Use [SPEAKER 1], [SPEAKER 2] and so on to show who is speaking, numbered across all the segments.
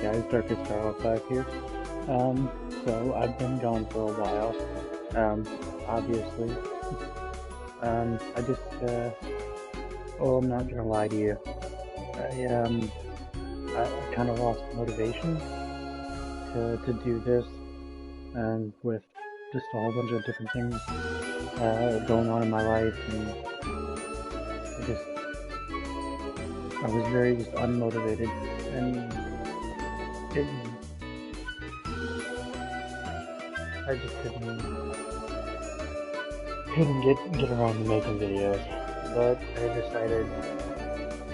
[SPEAKER 1] guys, Darkest Star 5 here. So I've been gone for a while, obviously. I just, well, I'm not gonna lie to you. I kind of lost motivation to do this, and with just a whole bunch of different things, going on in my life, and I was very just unmotivated, and I just couldn't get around to making videos, but I decided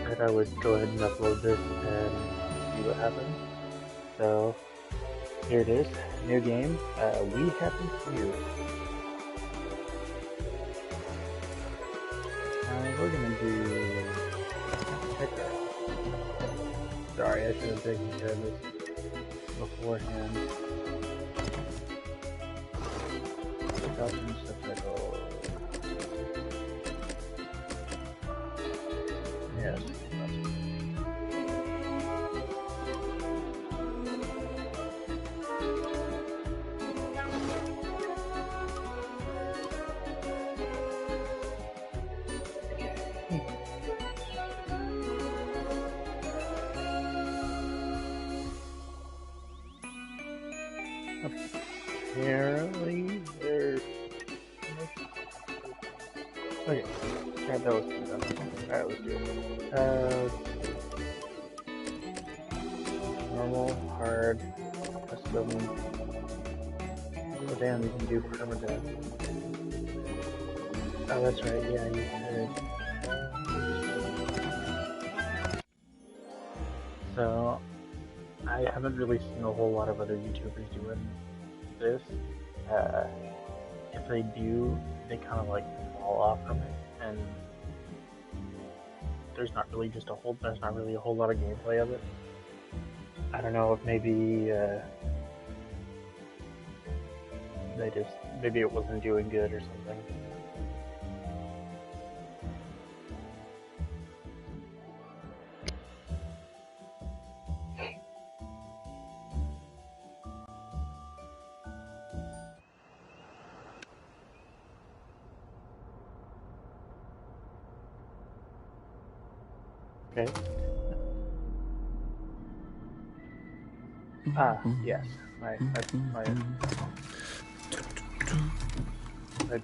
[SPEAKER 1] that I would go ahead and upload this and see what happens. So here it is, new game. We Happy Few. We're gonna do. Sorry, I should have taken care of this beforehand. Subtitle. Yes. Apparently, there's. Okay, that was good. Alright, let's do it. Normal, hard, custom. Oh damn, you can do permadeath. Oh, that's right, yeah, you could. So, I haven't really seen a whole lot of other YouTubers doing this. If they do, they kind of like fall off from it, and there's not really a whole lot of gameplay of it. I don't know if maybe maybe it wasn't doing good or something. Okay. Yes. My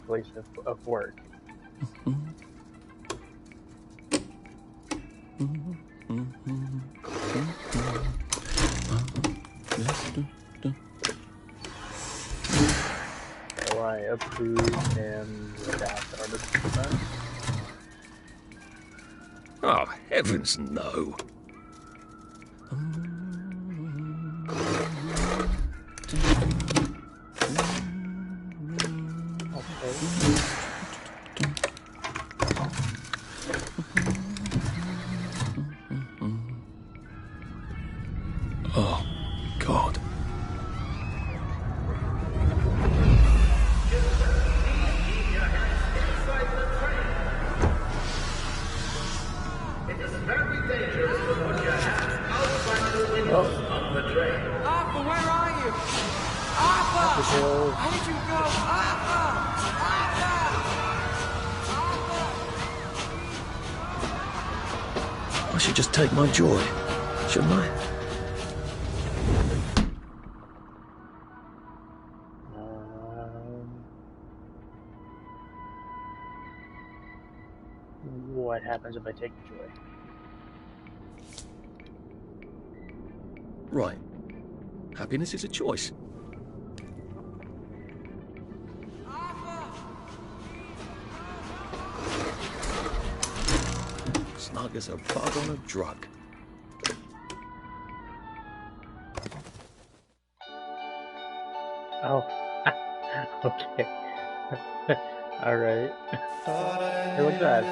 [SPEAKER 1] place of work. So I approve and adapt artist design.
[SPEAKER 2] Oh, heavens no. Oh, God.
[SPEAKER 3] Arthur, where are you? Arthur! How did you go? Arthur!
[SPEAKER 2] I should just take my joy, shouldn't I?
[SPEAKER 1] What happens if I take the joy?
[SPEAKER 2] Right. Happiness is a choice. Snug as a bug on a drug.
[SPEAKER 1] Oh, okay. Alright. Hey, look at that.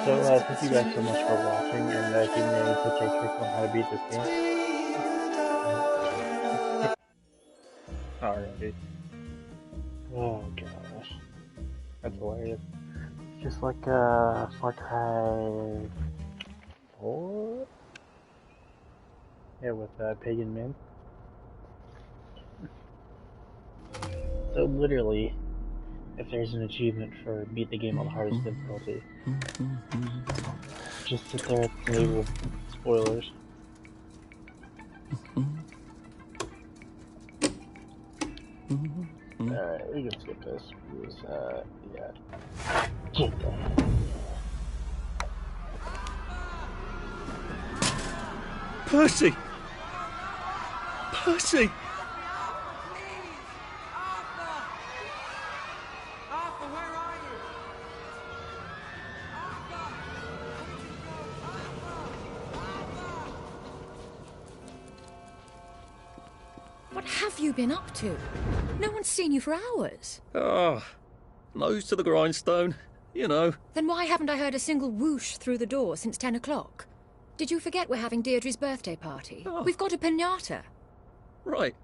[SPEAKER 1] So, thank you guys so much for watching and giving me a quick trick on how to beat this game. Alrighty. Oh gosh. That's hilarious. Just like, Far Cry 4? Yeah, with Pagan Min. So literally, if there's an achievement for beat the game on the hardest difficulty, just sit there at the table. Spoilers. Alright, we can skip this because, yeah. Get the hell.
[SPEAKER 2] Percy! Percy!
[SPEAKER 3] Arthur, where are you?
[SPEAKER 4] What have you been up to? No one's seen you for hours.
[SPEAKER 2] Ah, nose to the grindstone, you know.
[SPEAKER 4] Then why haven't I heard a single whoosh through the door since 10 o'clock? Did you forget we're having Deirdre's birthday party?
[SPEAKER 2] Oh.
[SPEAKER 4] We've got a piñata.
[SPEAKER 2] Right.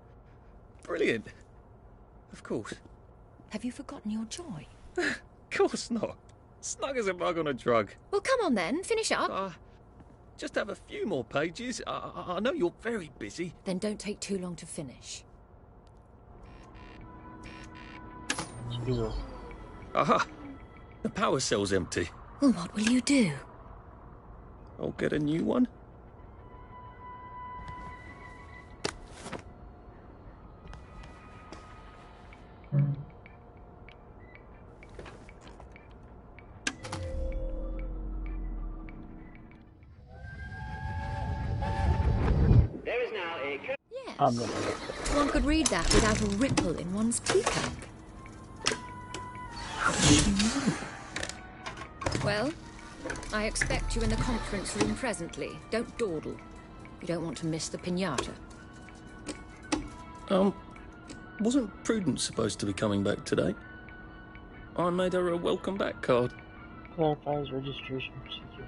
[SPEAKER 2] Brilliant. Of course.
[SPEAKER 4] Have you forgotten your joy?
[SPEAKER 2] Of course not. Snug as a bug on a drug.
[SPEAKER 4] Well, come on then, finish up.
[SPEAKER 2] Just have a few more pages. I know you're very busy.
[SPEAKER 4] Then don't take too long to finish.
[SPEAKER 1] Jesus.
[SPEAKER 2] Aha! The power cell's empty.
[SPEAKER 4] Well, what will you do?
[SPEAKER 2] I'll get a new one.
[SPEAKER 5] There is now a...
[SPEAKER 4] Yes.
[SPEAKER 1] I'm gonna
[SPEAKER 4] One could read that without a ripple in one's teacup. Well, I expect you in the conference room presently. Don't dawdle. You don't want to miss the piñata.
[SPEAKER 2] Wasn't Prudence supposed to be coming back today? I made her a welcome back card.
[SPEAKER 1] Clarifies registration procedure.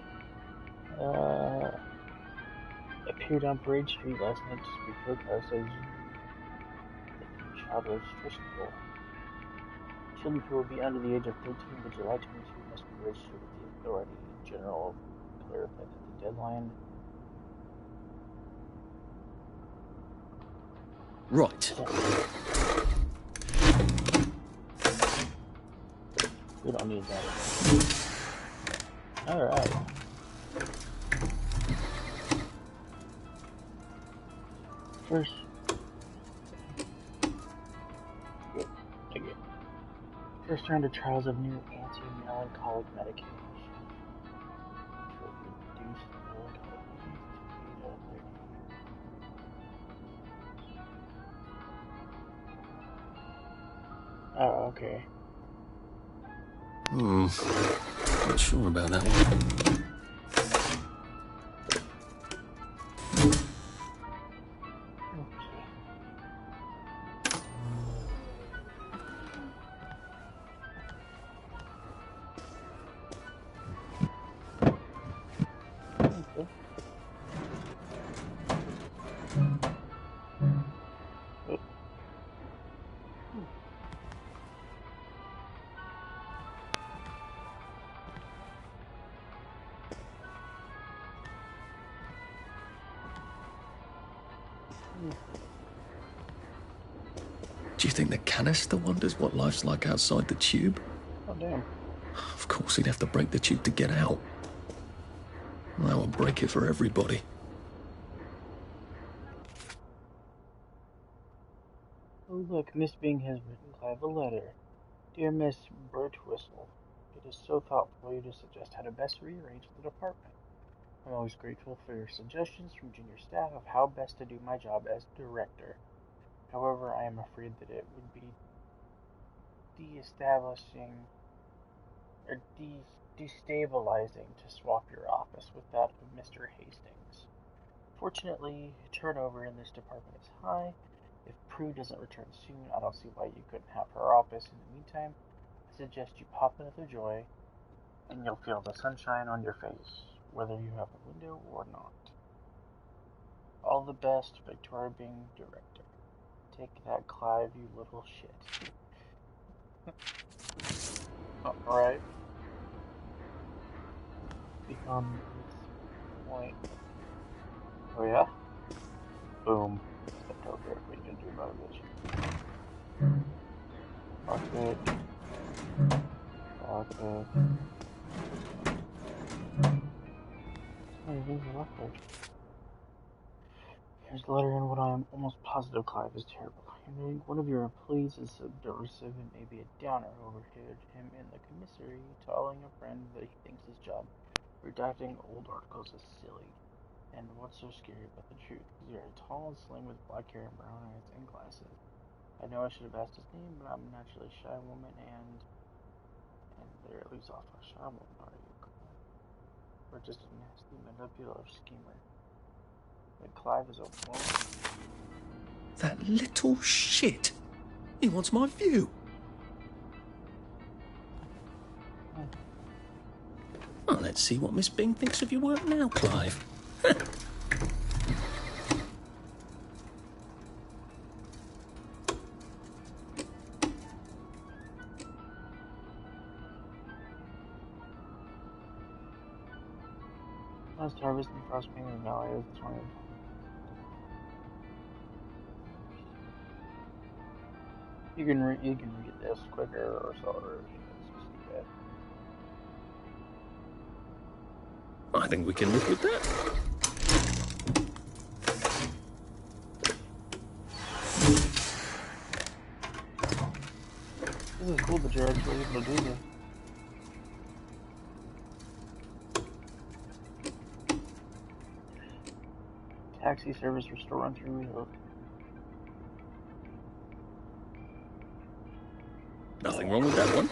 [SPEAKER 1] Appeared on Parade Street last night to speak protest as child registration bill. Children who will be under the age of 13 by July 22 must be registered with the authority. In general, clarified that the deadline.
[SPEAKER 2] Right.
[SPEAKER 1] We don't need that. Alright. First. First turn to trials of new anti-melancholic medication. To reduce melancholy. Oh, okay.
[SPEAKER 2] Not sure about that one. Do you think the canister wonders what life's like outside the tube?
[SPEAKER 1] Oh, damn.
[SPEAKER 2] Of course, he'd have to break the tube to get out. That would break it for everybody.
[SPEAKER 1] Oh, look, Miss Bing has written Clive a letter. Dear Miss Birtwistle, it is so thoughtful of you to suggest how to best rearrange the department. I'm always grateful for your suggestions from junior staff of how best to do my job as director. However, I am afraid that it would be destabilizing to swap your office with that of Mr. Hastings. Fortunately, turnover in this department is high. If Prue doesn't return soon, I don't see why you couldn't have her office. In the meantime, I suggest you pop into the Joy, and you'll feel the sunshine on your face, whether you have a window or not. All the best, Victoria Bing, Director. Take that, Clive, you little shit. Alright. Beyond this point. Oh yeah? Boom. Stepped over it. What are you gonna do about it, bitch? Fuck it. Fuck it. Hey, things are left there. Here's a letter in what I am almost positive Clive is terrible. One of your employees is subversive and maybe a downer. Overheard him in the commissary telling a friend that he thinks his job redacting old articles is silly. And what's so scary about the truth? You're tall and slim with black hair and brown eyes and glasses. I know I should have asked his name, but I'm a naturally shy woman and there it leaves off a shy woman, are you? Or just a nasty manipulative schemer. Like Clive is a woman.
[SPEAKER 2] That little shit! He wants my view! Well, let's see what Miss Bing thinks of your work now, Clive.
[SPEAKER 1] Last harvest in Frostbane Valley is 20. You can read this quicker or slower if you see that.
[SPEAKER 2] I think we can live with that.
[SPEAKER 1] This is cool that you're actually able to do this. Taxi service restaurant through Rehook.
[SPEAKER 2] Nothing wrong with that one.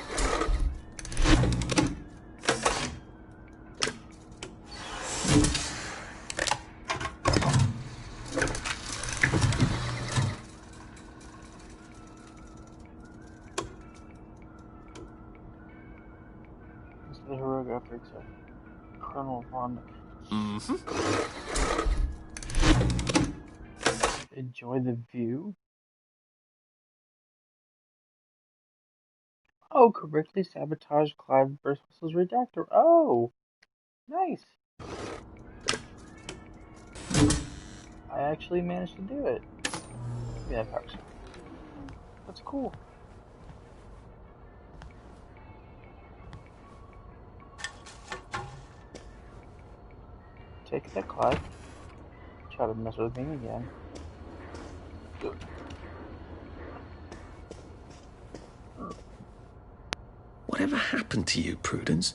[SPEAKER 1] This is the heroic efforts of Colonel Von. Enjoy the view. Oh, correctly sabotage Clive Burst's redactor. Oh, nice. I actually managed to do it. Yeah, perhaps. That's cool. Take that, Clive. Try to mess with me again.
[SPEAKER 2] Whatever happened to you, Prudence?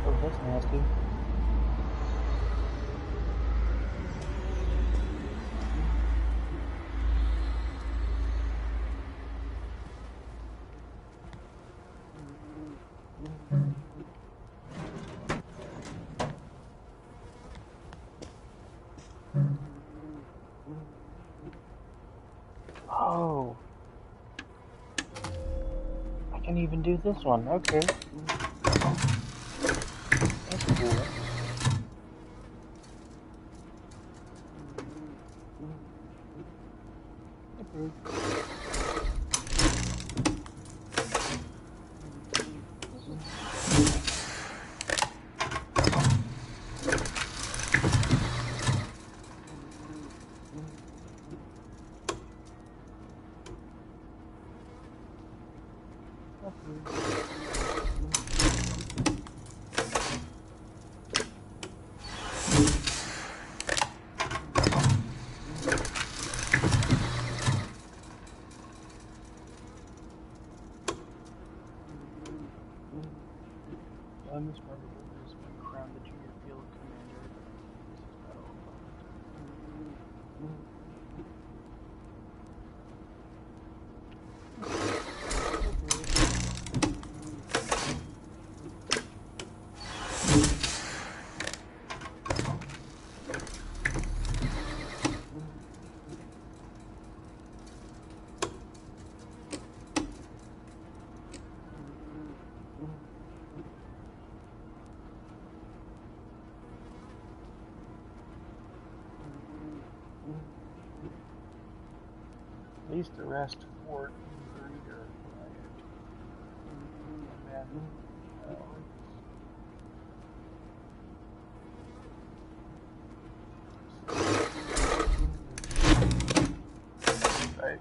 [SPEAKER 1] Oh, that's nasty. Oh. I can even do this one. Okay. That's cool. Miss Marvel has been crowned the junior field commander of the Battle of At least the rest Fort Breeder. Right.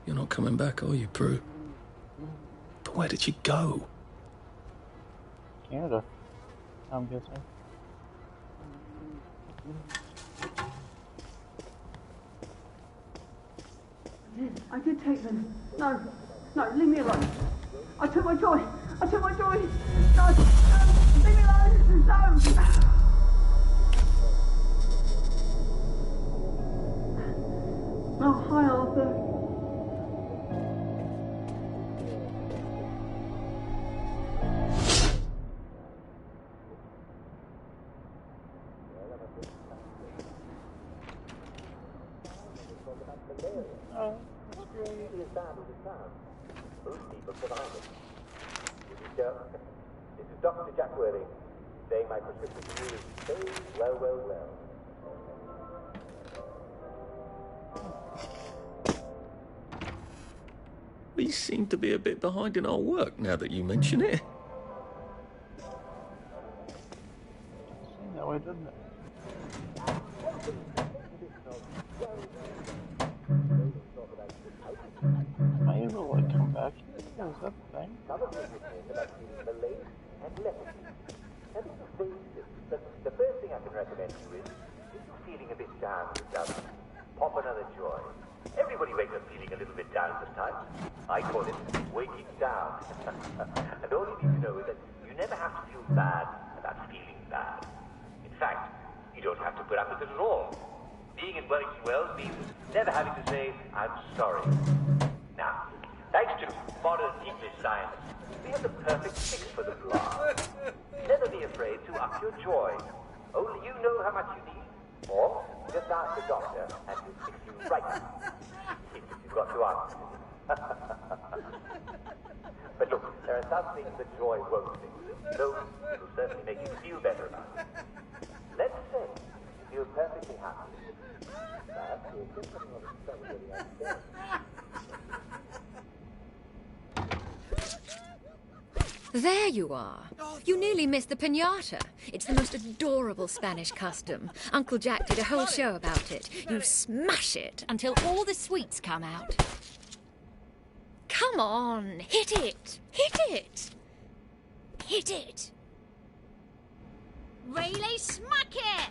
[SPEAKER 2] You're not coming back, are you, Prue? But where did you go?
[SPEAKER 1] Canada, I'm guessing.
[SPEAKER 6] I did take them. No, leave me alone. I took my joy. No, leave me alone. No. Oh, hi, Arthur.
[SPEAKER 7] This is Dr. Jack Worthing, saying my prescription to you is well.
[SPEAKER 2] We seem to be a bit behind in our work now that you mention it.
[SPEAKER 1] Seemed that way, didn't it? Am I able to like come back here? Yeah, is that the thing?
[SPEAKER 7] The first thing I can recommend to you is, if you're feeling a bit down, pop another joy. Everybody wakes up feeling a little bit down this time. I call it waking down. And all you need to know is that you never have to feel bad about feeling bad. In fact, you don't have to put up with it at all. Being in Wellington Wells means never having to say, I'm sorry. Now, thanks to modern English science, we have the perfect fix for the blast. Never be afraid to up your joy. Only you know how much you need. Or just ask the doctor and he'll fix you right. If you've got to ask. But look, there are some things that joy won't fix. Those will certainly make you feel better about it. Let's say you feel perfectly happy. Perhaps you'll think something of yourself really understand.
[SPEAKER 4] There you are. You nearly missed the piñata. It's the most adorable Spanish custom. Uncle Jack did a whole show about it. You smash it until all the sweets come out. Come on, hit it! Hit it! Hit it!
[SPEAKER 8] Really smack it!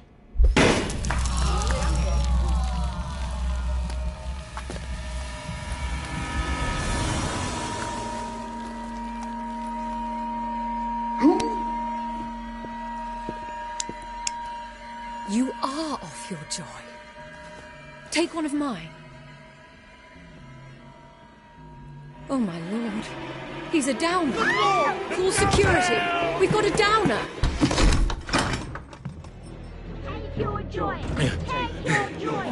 [SPEAKER 4] You are off your joy. Take one of mine. Oh, my lord. He's a downer. Full security. We've got a downer.
[SPEAKER 8] Take your joy. Take your joy.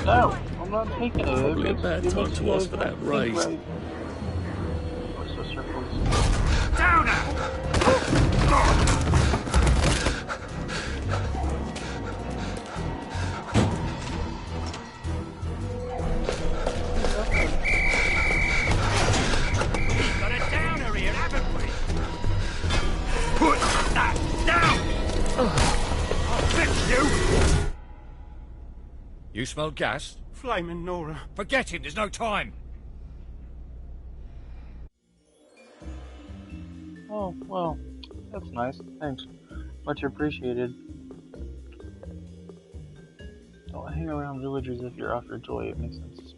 [SPEAKER 1] No, I'm not taking it.
[SPEAKER 2] Probably a bad time to ask for that raise.
[SPEAKER 1] What's the circles?
[SPEAKER 3] Downer! Got a downer here, haven't we? Put that down! I'll fix you!
[SPEAKER 9] You smell gas?
[SPEAKER 3] Flaming Nora.
[SPEAKER 9] Forget him, there's no time.
[SPEAKER 1] Oh, well, that's nice. Thanks. Much appreciated. Don't hang around villagers if you're off your joy. It makes them suspicious.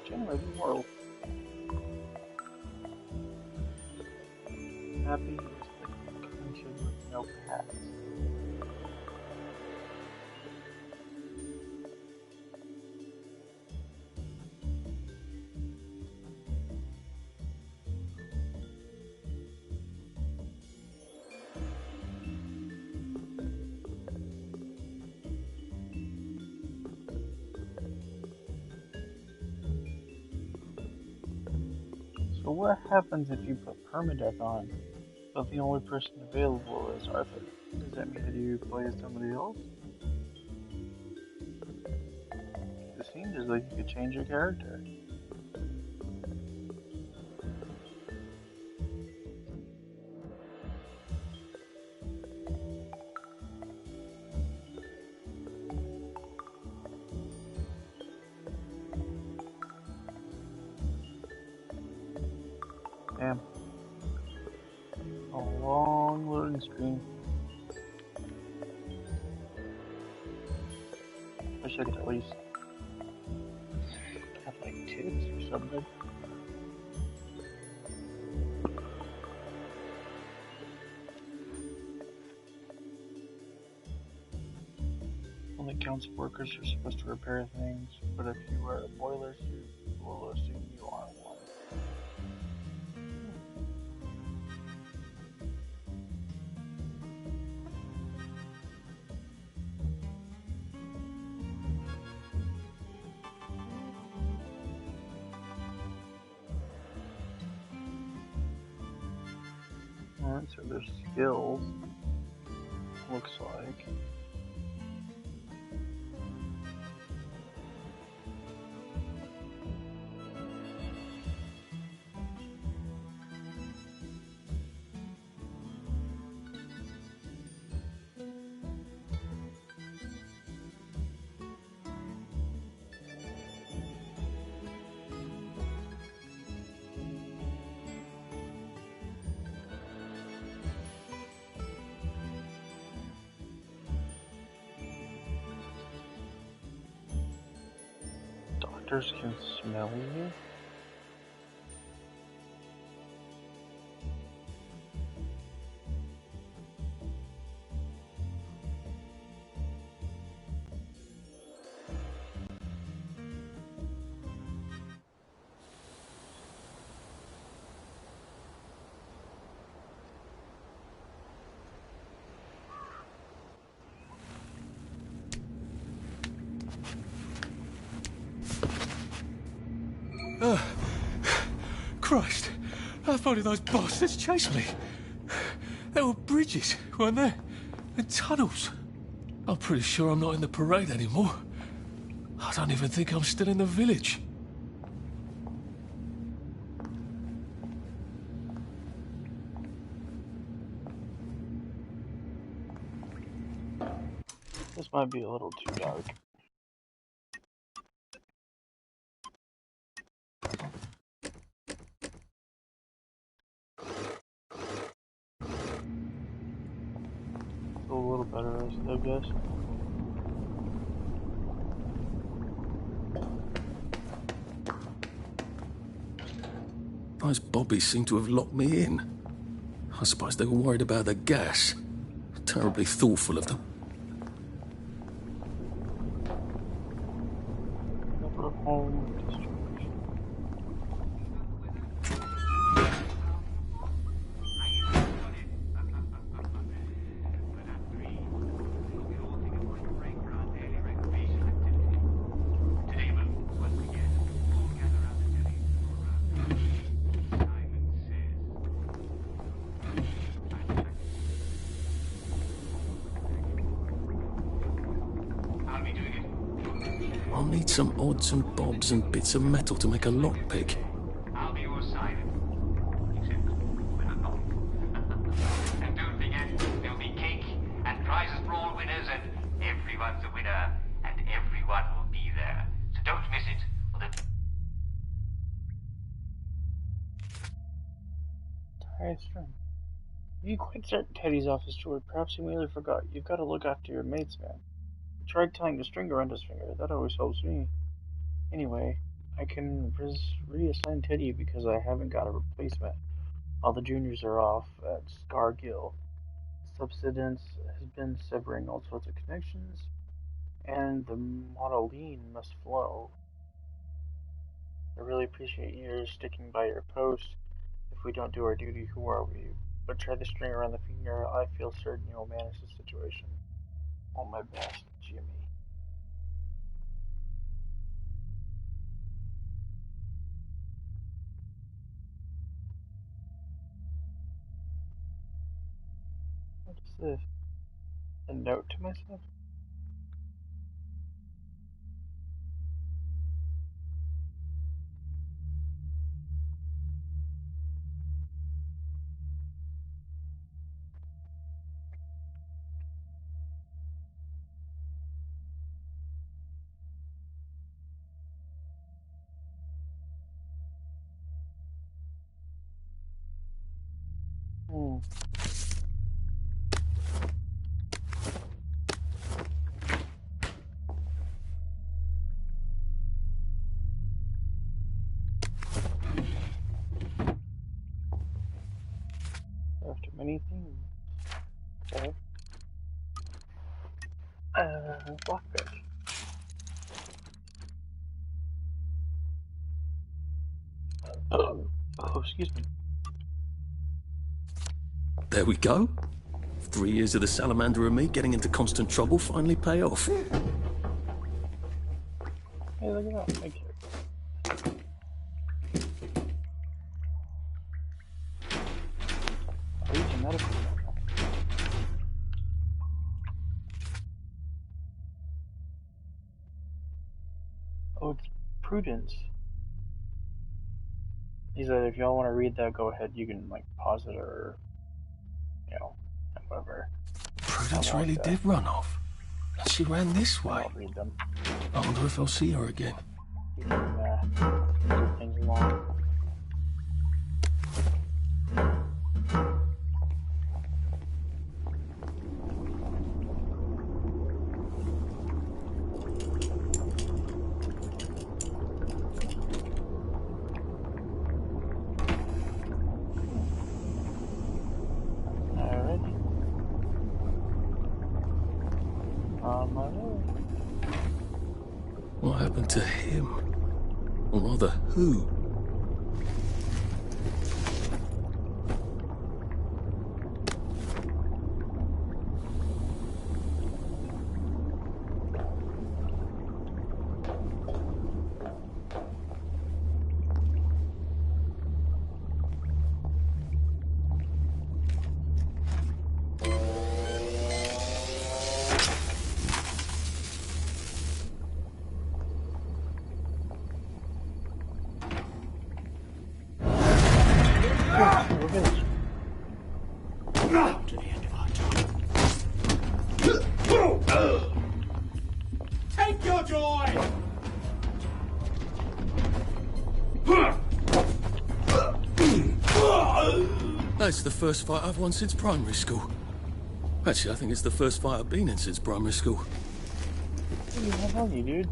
[SPEAKER 1] Generating world. happy is the country with no past. So what happens if you put permadeath on, but the only person available is Arthur? Does that mean that you play as somebody else? It seems as though you could change your character. Damn. A long loading screen. Wish I could at least have like tips or something. Only council workers are supposed to repair things, but if you wear a boiler suit, we'll assume you are one. Alright, so there's skills, looks like. Doctors can smell you?
[SPEAKER 10] Christ, how far did those bastards chase me? There were bridges, weren't there? And tunnels. I'm pretty sure I'm not in the parade anymore. I don't even think I'm still in the village.
[SPEAKER 1] This might be a little too dark. A little better, I guess.
[SPEAKER 2] Those bobbies seem to have locked me in. I suppose they were worried about the gas. Terribly thoughtful of them.
[SPEAKER 1] Number home distribution.
[SPEAKER 2] I'll need some odds and bobs and bits of metal to make a lockpick.
[SPEAKER 5] I'll be your side. Except when I'm not. And don't forget, there'll be cake and prizes for all winners, and everyone's a winner, and everyone will be there. So don't miss it, or the...
[SPEAKER 1] Alright, string. You quite certain Teddy's office, George. Perhaps you merely forgot. You've got to look after your mates, man. Tried tying the string around his finger. That always helps me. Anyway, I can reassign Teddy because I haven't got a replacement. All the juniors are off at Scargill. Subsidence has been severing all sorts of connections, and the modeline must flow. I really appreciate your sticking by your post. If we don't do our duty, who are we? But try the string around the finger. I feel certain you'll manage the situation. All my best, Jimmy. What is this? A note to myself? Hmm. After many things. Okay. Lockpick. Oh, excuse me.
[SPEAKER 2] There we go. 3 years of the salamander and me getting into constant trouble finally pay off.
[SPEAKER 1] Hey, look at that. Thank you. Reach a medical journal. Oh, it's Prudence. He said if y'all want to read that, go ahead. You can, like, pause it or, you know, whatever.
[SPEAKER 10] Prudence really did run off. She ran this way.
[SPEAKER 1] I'll read them.
[SPEAKER 10] I wonder if I'll see her again.
[SPEAKER 1] You can, move things along.
[SPEAKER 2] What happened to him? Or rather, who?
[SPEAKER 3] Take your joy!
[SPEAKER 2] That's the first fight I've won since primary school. Actually, I think it's the first fight I've been in since primary school.
[SPEAKER 1] How are you, dude?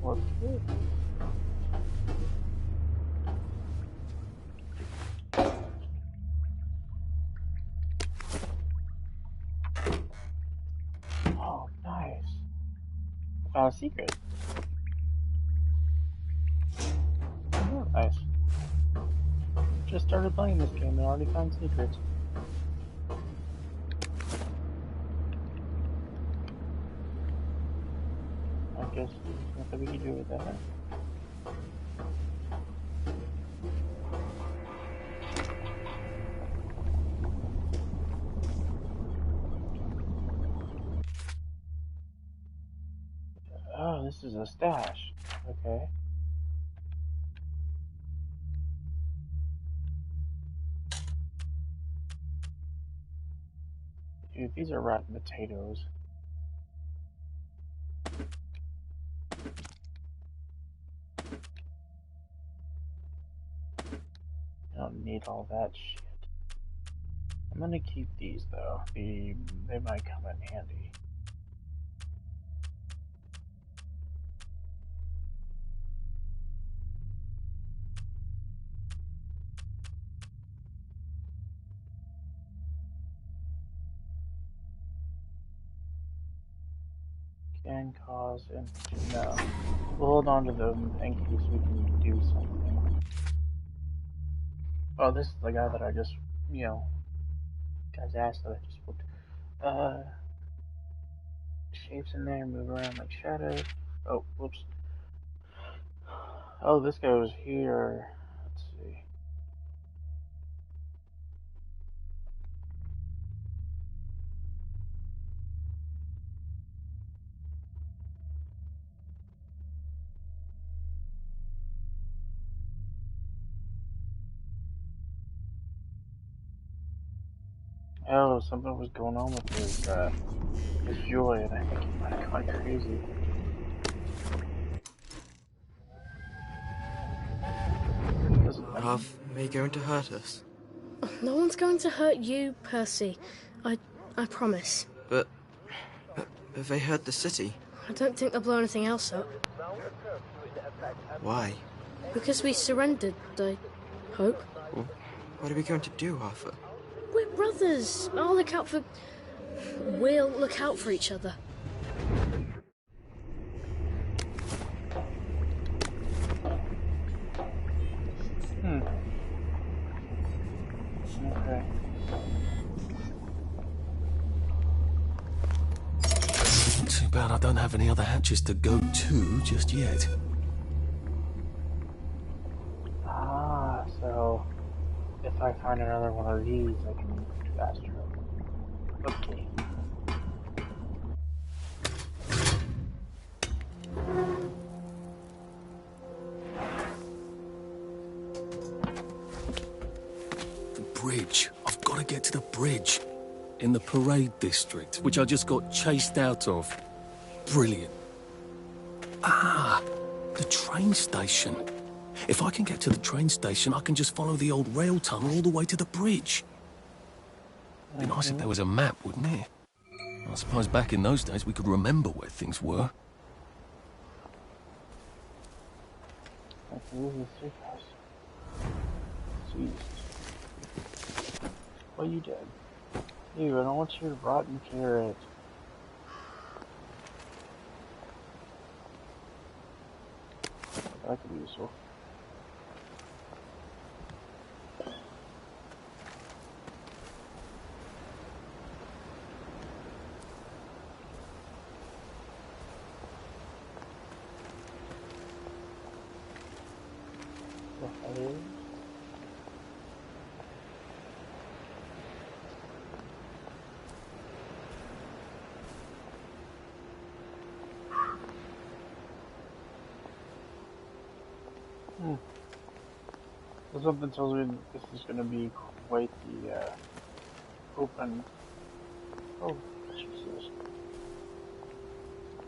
[SPEAKER 1] What's this? Oh, nice. Found a secret. Oh, nice. Just started playing this game and already found secrets. I guess there's nothing we can do with that. Oh, this is a stash. Okay. Dude, these are rotten potatoes. need all that shit. I'm gonna keep these though. They might come in handy. Can cause infection. No. We'll hold on to them in case we can do something. Oh, this is the guy that I just, guy's ass that I just whooped. Shapes in there, move around like shadows. Oh, whoops. Oh, this goes here. Let's see. Oh, something was going on with his joy, and I think he might have gone crazy.
[SPEAKER 11] Are they going to hurt us?
[SPEAKER 12] No one's going to hurt you, Percy. I promise.
[SPEAKER 11] But have they hurt the city?
[SPEAKER 12] I don't think they'll blow anything else up.
[SPEAKER 11] Why?
[SPEAKER 12] Because we surrendered, I hope.
[SPEAKER 11] Well, what are we going to do, Arthur?
[SPEAKER 12] We're brothers. We'll look out for each other.
[SPEAKER 1] Okay.
[SPEAKER 10] Too bad I don't have any other hatches to go to just yet.
[SPEAKER 1] Ah, so if I find another one of these, I can move faster. Okay.
[SPEAKER 10] Bridge. I've got to get to the bridge. In the parade district, which I just got chased out of. Brilliant. Ah, the train station. If I can get to the train station, I can just follow the old rail tunnel all the way to the bridge. It'd be nice if there was a map, wouldn't it? I suppose back in those days we could remember where things were.
[SPEAKER 1] What you did? Ew, I don't want your rotten carrot. That could be useful. What that is? So something tells me this is going to be quite the open. Oh, Jesus.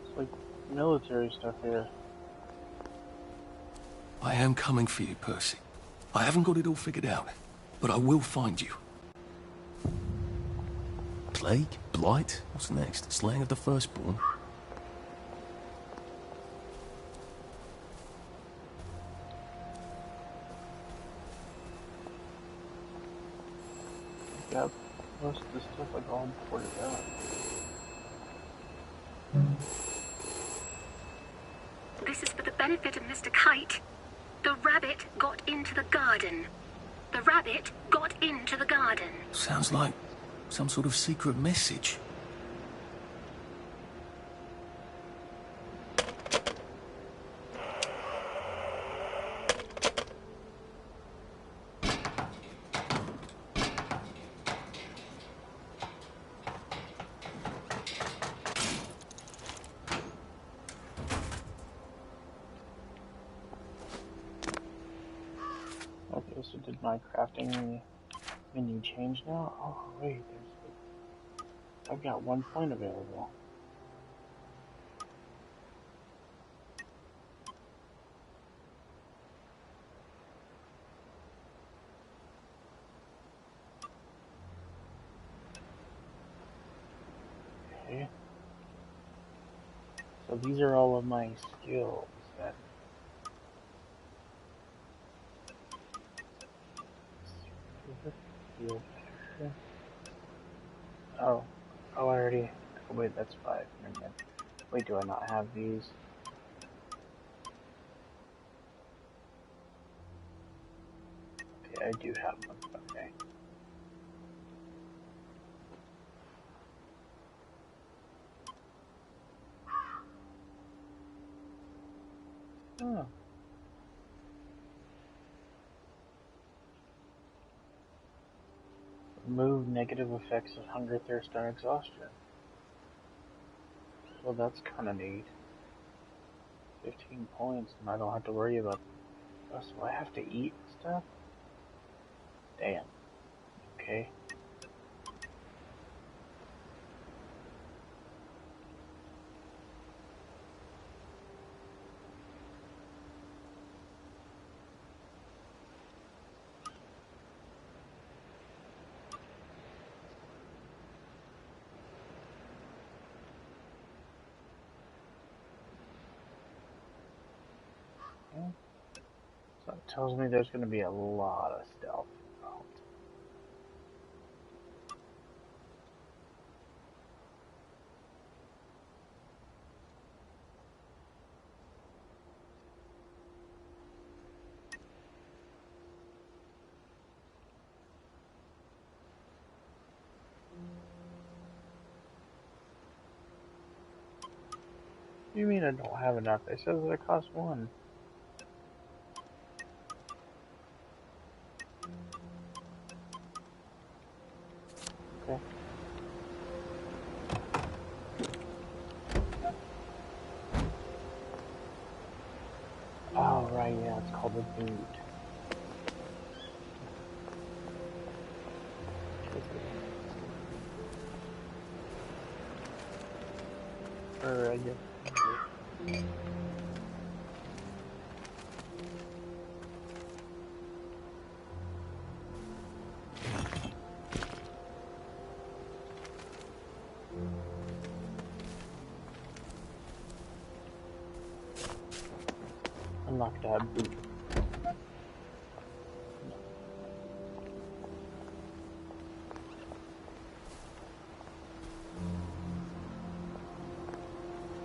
[SPEAKER 1] It's like military stuff here.
[SPEAKER 10] I am coming for you, Percy. I haven't got it all figured out, but I will find you. Plague? Blight? What's next? Slaying of the Firstborn?
[SPEAKER 1] Got most of the stuff like all ported out.
[SPEAKER 13] This is for the benefit of Mr. Kite. The rabbit got into the garden. The rabbit got into the garden.
[SPEAKER 10] Sounds like some sort of secret message.
[SPEAKER 1] Okay, so did my crafting menu change now? Oh wait, I've got 1 point available. Okay. So these are all of my skills then. Oh. Oh, I already... Oh, wait, that's 5. Never mind. Wait, do I not have these? Okay, I do have them. Okay. Oh. Remove negative effects of hunger, thirst, and exhaustion. Well, that's kind of neat. 15 points, and I don't have to worry about... Oh, so I have to eat stuff? Damn. Okay. So it tells me there's going to be a lot of stealth involved. What do you mean I don't have enough? It says that it costs 1. Okay. Oh, right, yeah, it's called a boot. Or, I guess. Unlock that boot.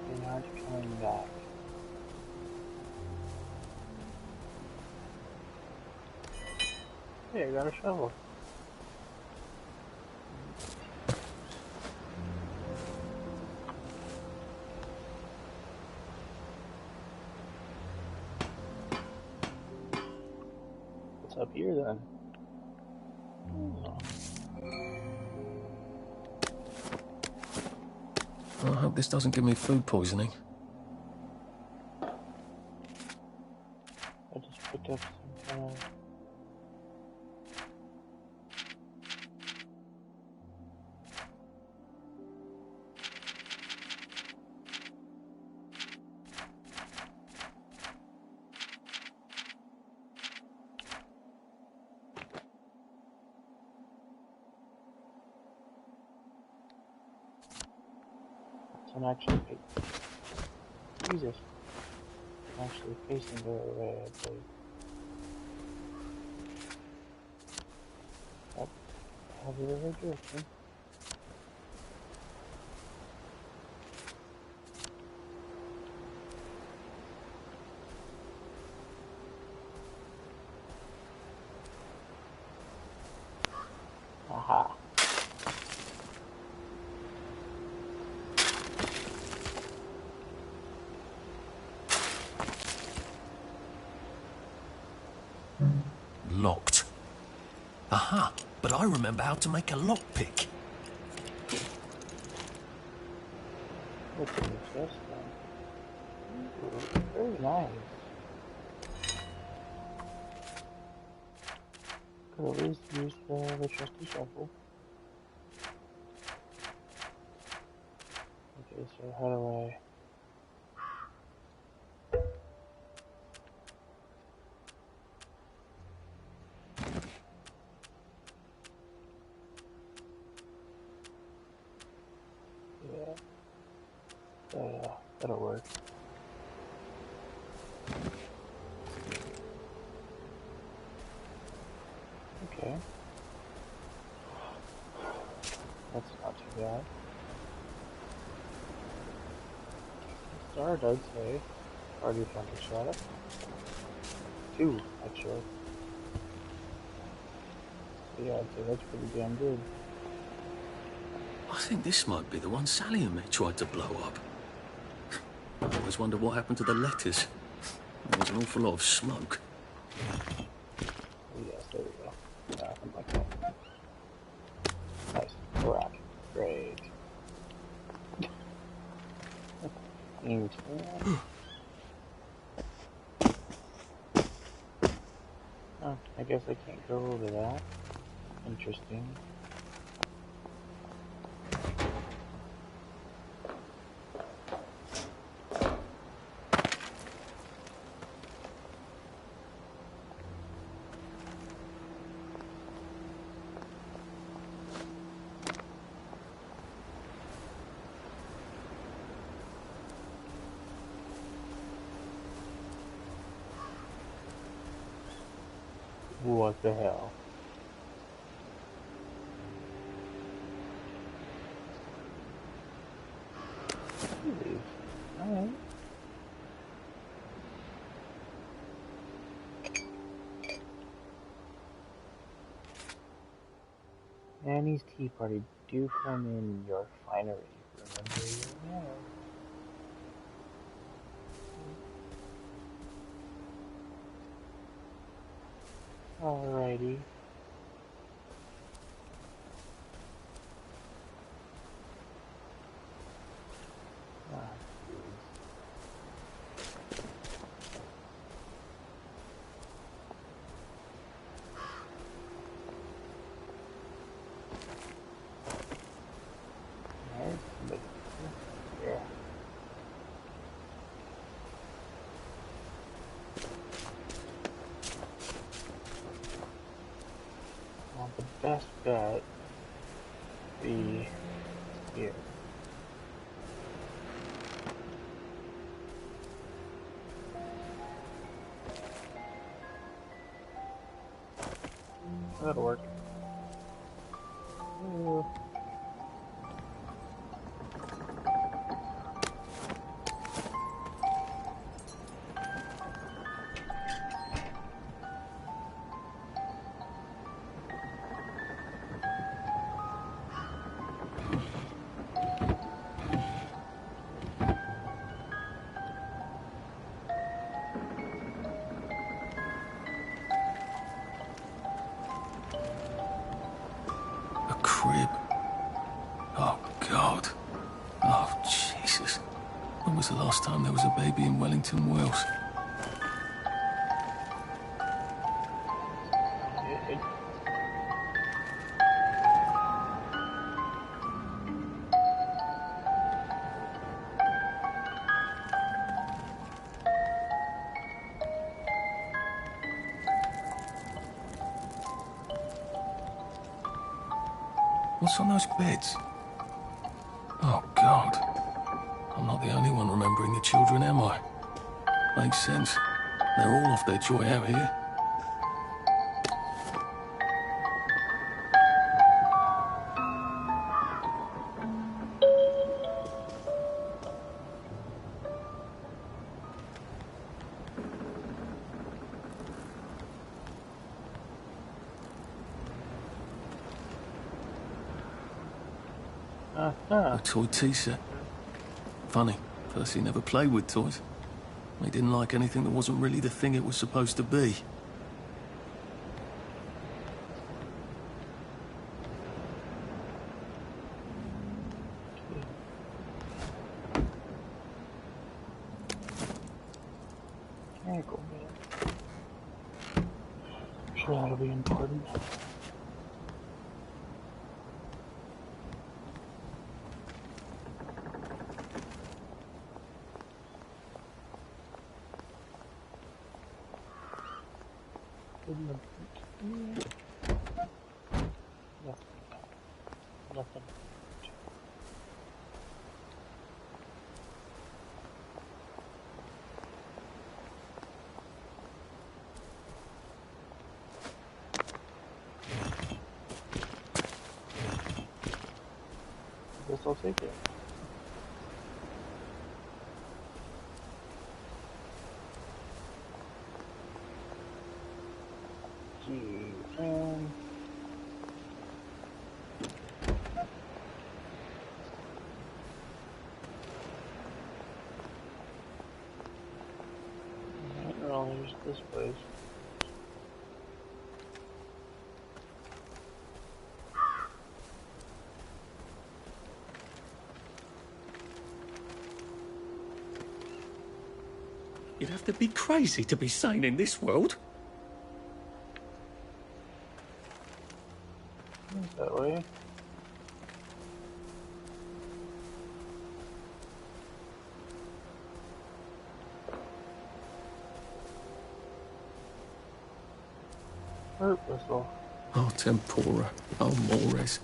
[SPEAKER 1] Okay, now it's coming back. Hey, I got a shovel. What's up here then? Oh.
[SPEAKER 2] I hope this doesn't give me food poisoning.
[SPEAKER 1] I just picked up some kind of... I'm actually Jesus. I'm actually facing the way I believe. Yep. Have you ever drifted? Aha.
[SPEAKER 10] Locked. Aha, but I remember how to make a lockpick.
[SPEAKER 1] What's in the chest then? Very nice. Could at least use the trusty shovel. Okay, so how do I... Yeah. So yeah, that'll work. Okay. That's not too bad. Start, I'd say. Already found a shot. 2, actually. So yeah, I'd say that's pretty damn good.
[SPEAKER 2] I think this might be the one Sally and me tried to blow up. I always wonder what happened to the letters. There was an awful lot of smoke.
[SPEAKER 1] Yes, there we go. Nothing like that. Nice. Rock. Great. Oh, I guess I can't go over that. Interesting. What the hell? Alright. Annie's Tea Party, do come in your finery. Remember your name. Alrighty. Best bet be here. That'll work. Ooh.
[SPEAKER 10] In Wellington, Wales. What's on those beds? Oh, God. I'm not the only one remembering the children, am I? Makes sense. They're all off their joy out here. A toy tea set. Funny, Percy never played with toys. He didn't like anything that wasn't really the thing it was supposed to be.
[SPEAKER 1] Ankle man. I'm sure that'll be important. I'll take it. Well, here's this place.
[SPEAKER 2] You'd have to be crazy to be sane in this world.
[SPEAKER 1] That way. Herb whistle.
[SPEAKER 2] Oh, tempora. Oh, mores.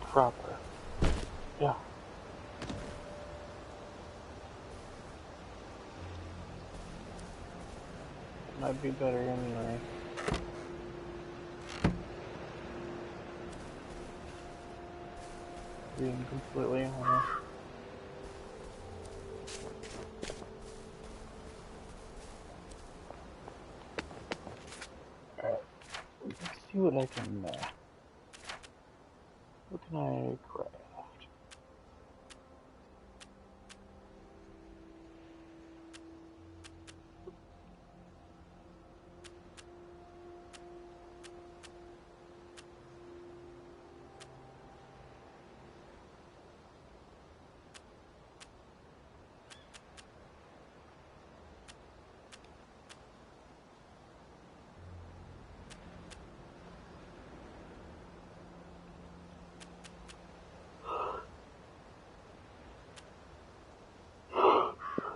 [SPEAKER 1] Proper. Yeah. Might be better anyway. Being completely honest. Alright. Let's see what I can what can I craft?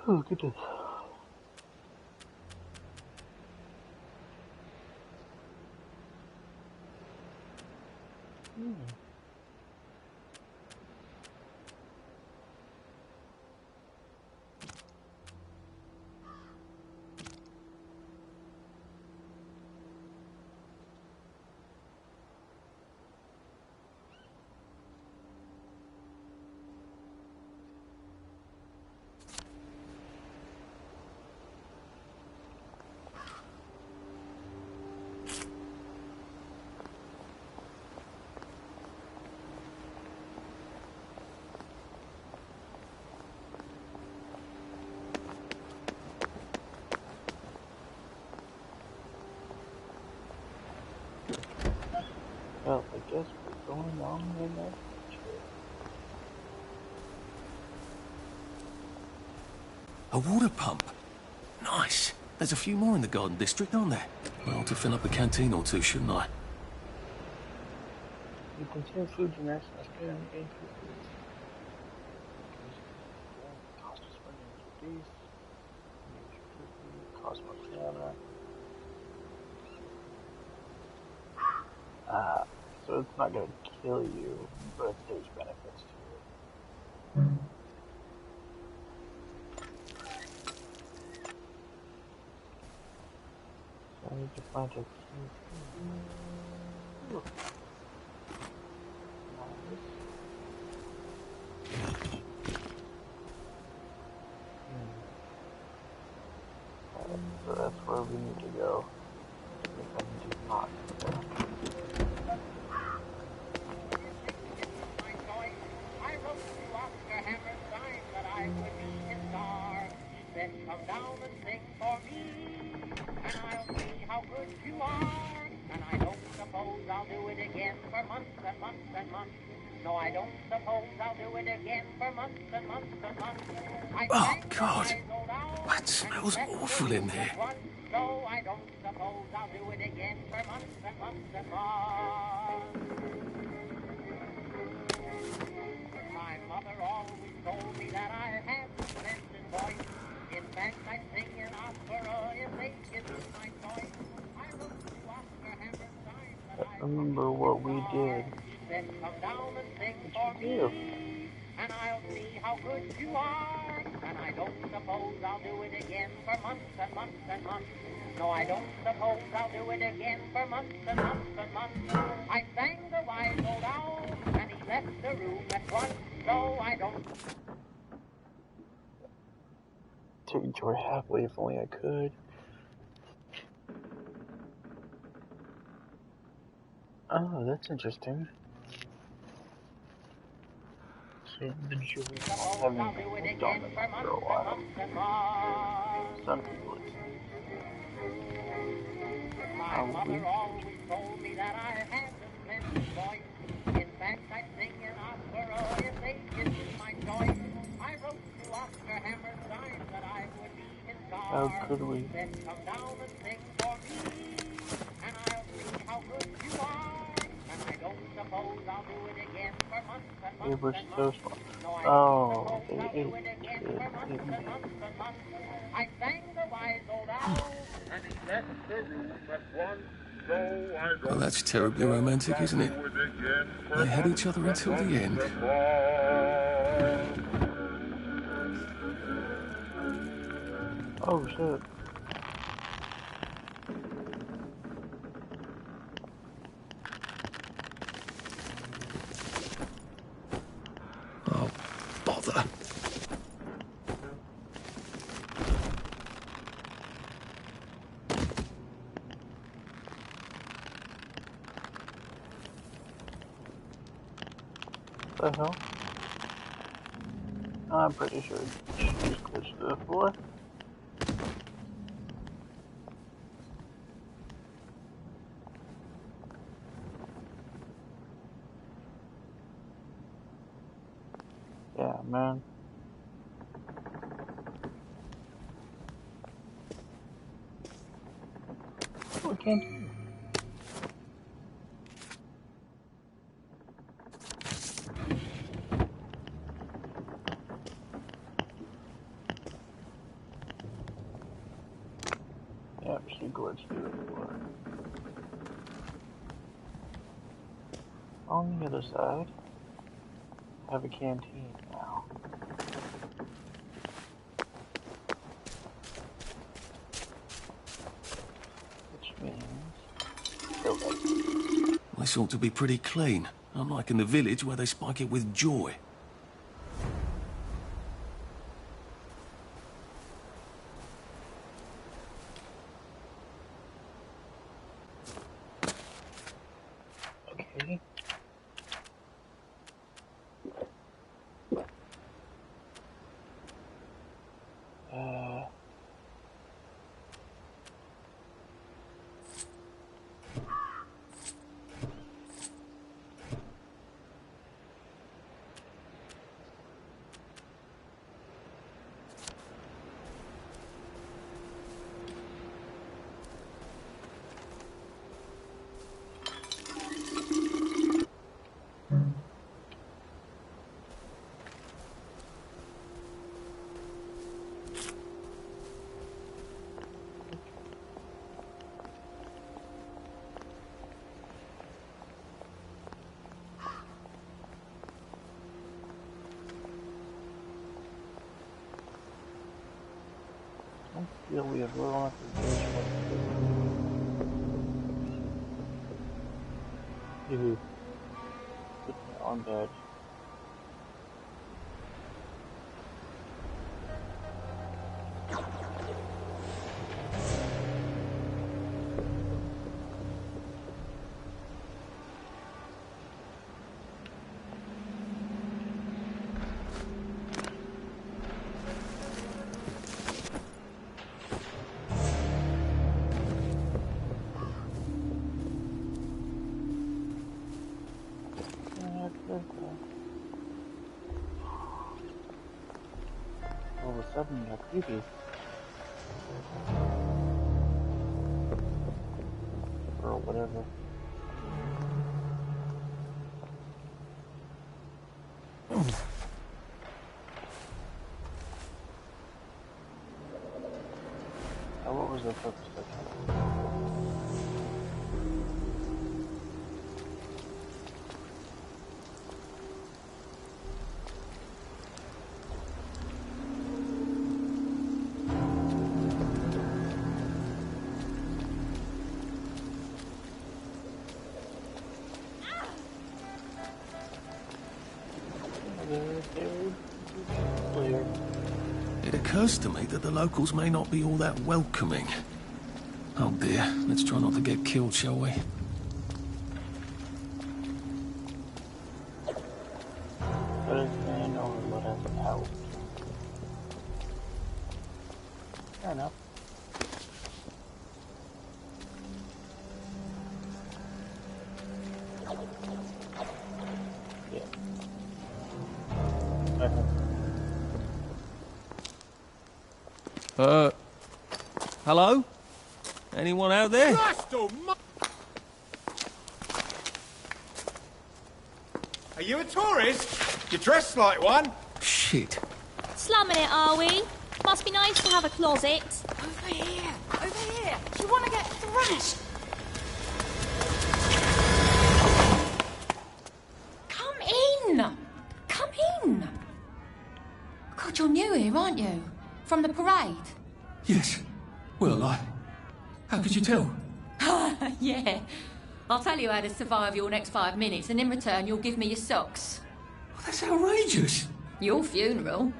[SPEAKER 1] Oh, goodness. Well, I guess we're going on in that picture.
[SPEAKER 2] A water pump. Nice. There's a few more in the Garden District, aren't there? Well, to fill up a canteen or two, shouldn't I?
[SPEAKER 1] You consume foods and rest as good and gain food foods. Cosmos Spring is released. Cosmos Piano. So it's not going to kill you, but there's benefits to it. So I need to find a key. So that's where we need to go. If I do not go there.
[SPEAKER 5] Come down and sing for me, and I'll see how good you are. And I don't suppose I'll do it again for months and months and months. No, I don't suppose I'll do it again for months and months and months.
[SPEAKER 2] Oh, God. That smells awful in here.
[SPEAKER 5] So I don't suppose I'll do it again for months and months and months. My mother always told me that I had a splendid voice. In fact, I sing in opera if they give me my choice. I wrote to Oscar Hammerstein that I
[SPEAKER 1] remember what we did.
[SPEAKER 5] said, come down and sing for me, and I'll see how good you are. And and I don't suppose I'll do it again for months and months and months. No, I don't suppose I'll do it again for months and months and months. I sang the wise old owl, and he left the room at once. So I don't...
[SPEAKER 1] Take joy happily if only I could. Oh, that's interesting. So the joy of having a dominant for a while. Some people it's
[SPEAKER 5] My mother always told me that I had a splendid voice. In fact, I'd sing an opera if they give me my choice. I wrote to Oscar Hammerstein that I would be his star.
[SPEAKER 1] How could we?
[SPEAKER 5] Then come down and sing for me, and I'll see how good you are. And I don't suppose I'll do it again for months and months.
[SPEAKER 1] It was
[SPEAKER 5] and
[SPEAKER 1] so
[SPEAKER 5] months.
[SPEAKER 1] small.
[SPEAKER 5] No, I
[SPEAKER 1] Oh,
[SPEAKER 5] don't suppose I'll do it again for months and months and months. I sang the wise old owl, and he left the room at once.
[SPEAKER 10] Well, that's terribly romantic, isn't it? They had each other until the end.
[SPEAKER 1] Oh, shit.
[SPEAKER 10] Oh, bother.
[SPEAKER 1] The hell? I'm pretty sure she's glitched to the floor. Yeah, man. We can't do it. Yep, she glitched through the floor. On the other side, I have a canteen now. Which means...
[SPEAKER 10] This ought to be pretty clean, unlike in the village where they spike it with joy.
[SPEAKER 1] Okay. I feel we have little enough to put me on bed. All of a sudden, you got creepy. Or whatever. What was the purpose of that? Clear.
[SPEAKER 2] It occurs to me that the locals may not be all that welcoming. Oh dear, let's try not to get killed, shall we?
[SPEAKER 1] But it's been only what has helped. Fair enough.
[SPEAKER 2] Hello? Anyone out there?
[SPEAKER 9] Are you a tourist? You're dressed like one.
[SPEAKER 2] Shit.
[SPEAKER 8] Slumming it, are we? Must be nice to have a closet.
[SPEAKER 3] Over here! Over here! Do you want to get thrashed?
[SPEAKER 4] Come in! Come in! God, you're new here, aren't you? From the parade?
[SPEAKER 10] Yes. Well, how could you tell?
[SPEAKER 4] Yeah. I'll tell you how to survive your next 5 minutes, and in return you'll give me your socks.
[SPEAKER 10] Well, that's outrageous.
[SPEAKER 4] Your funeral.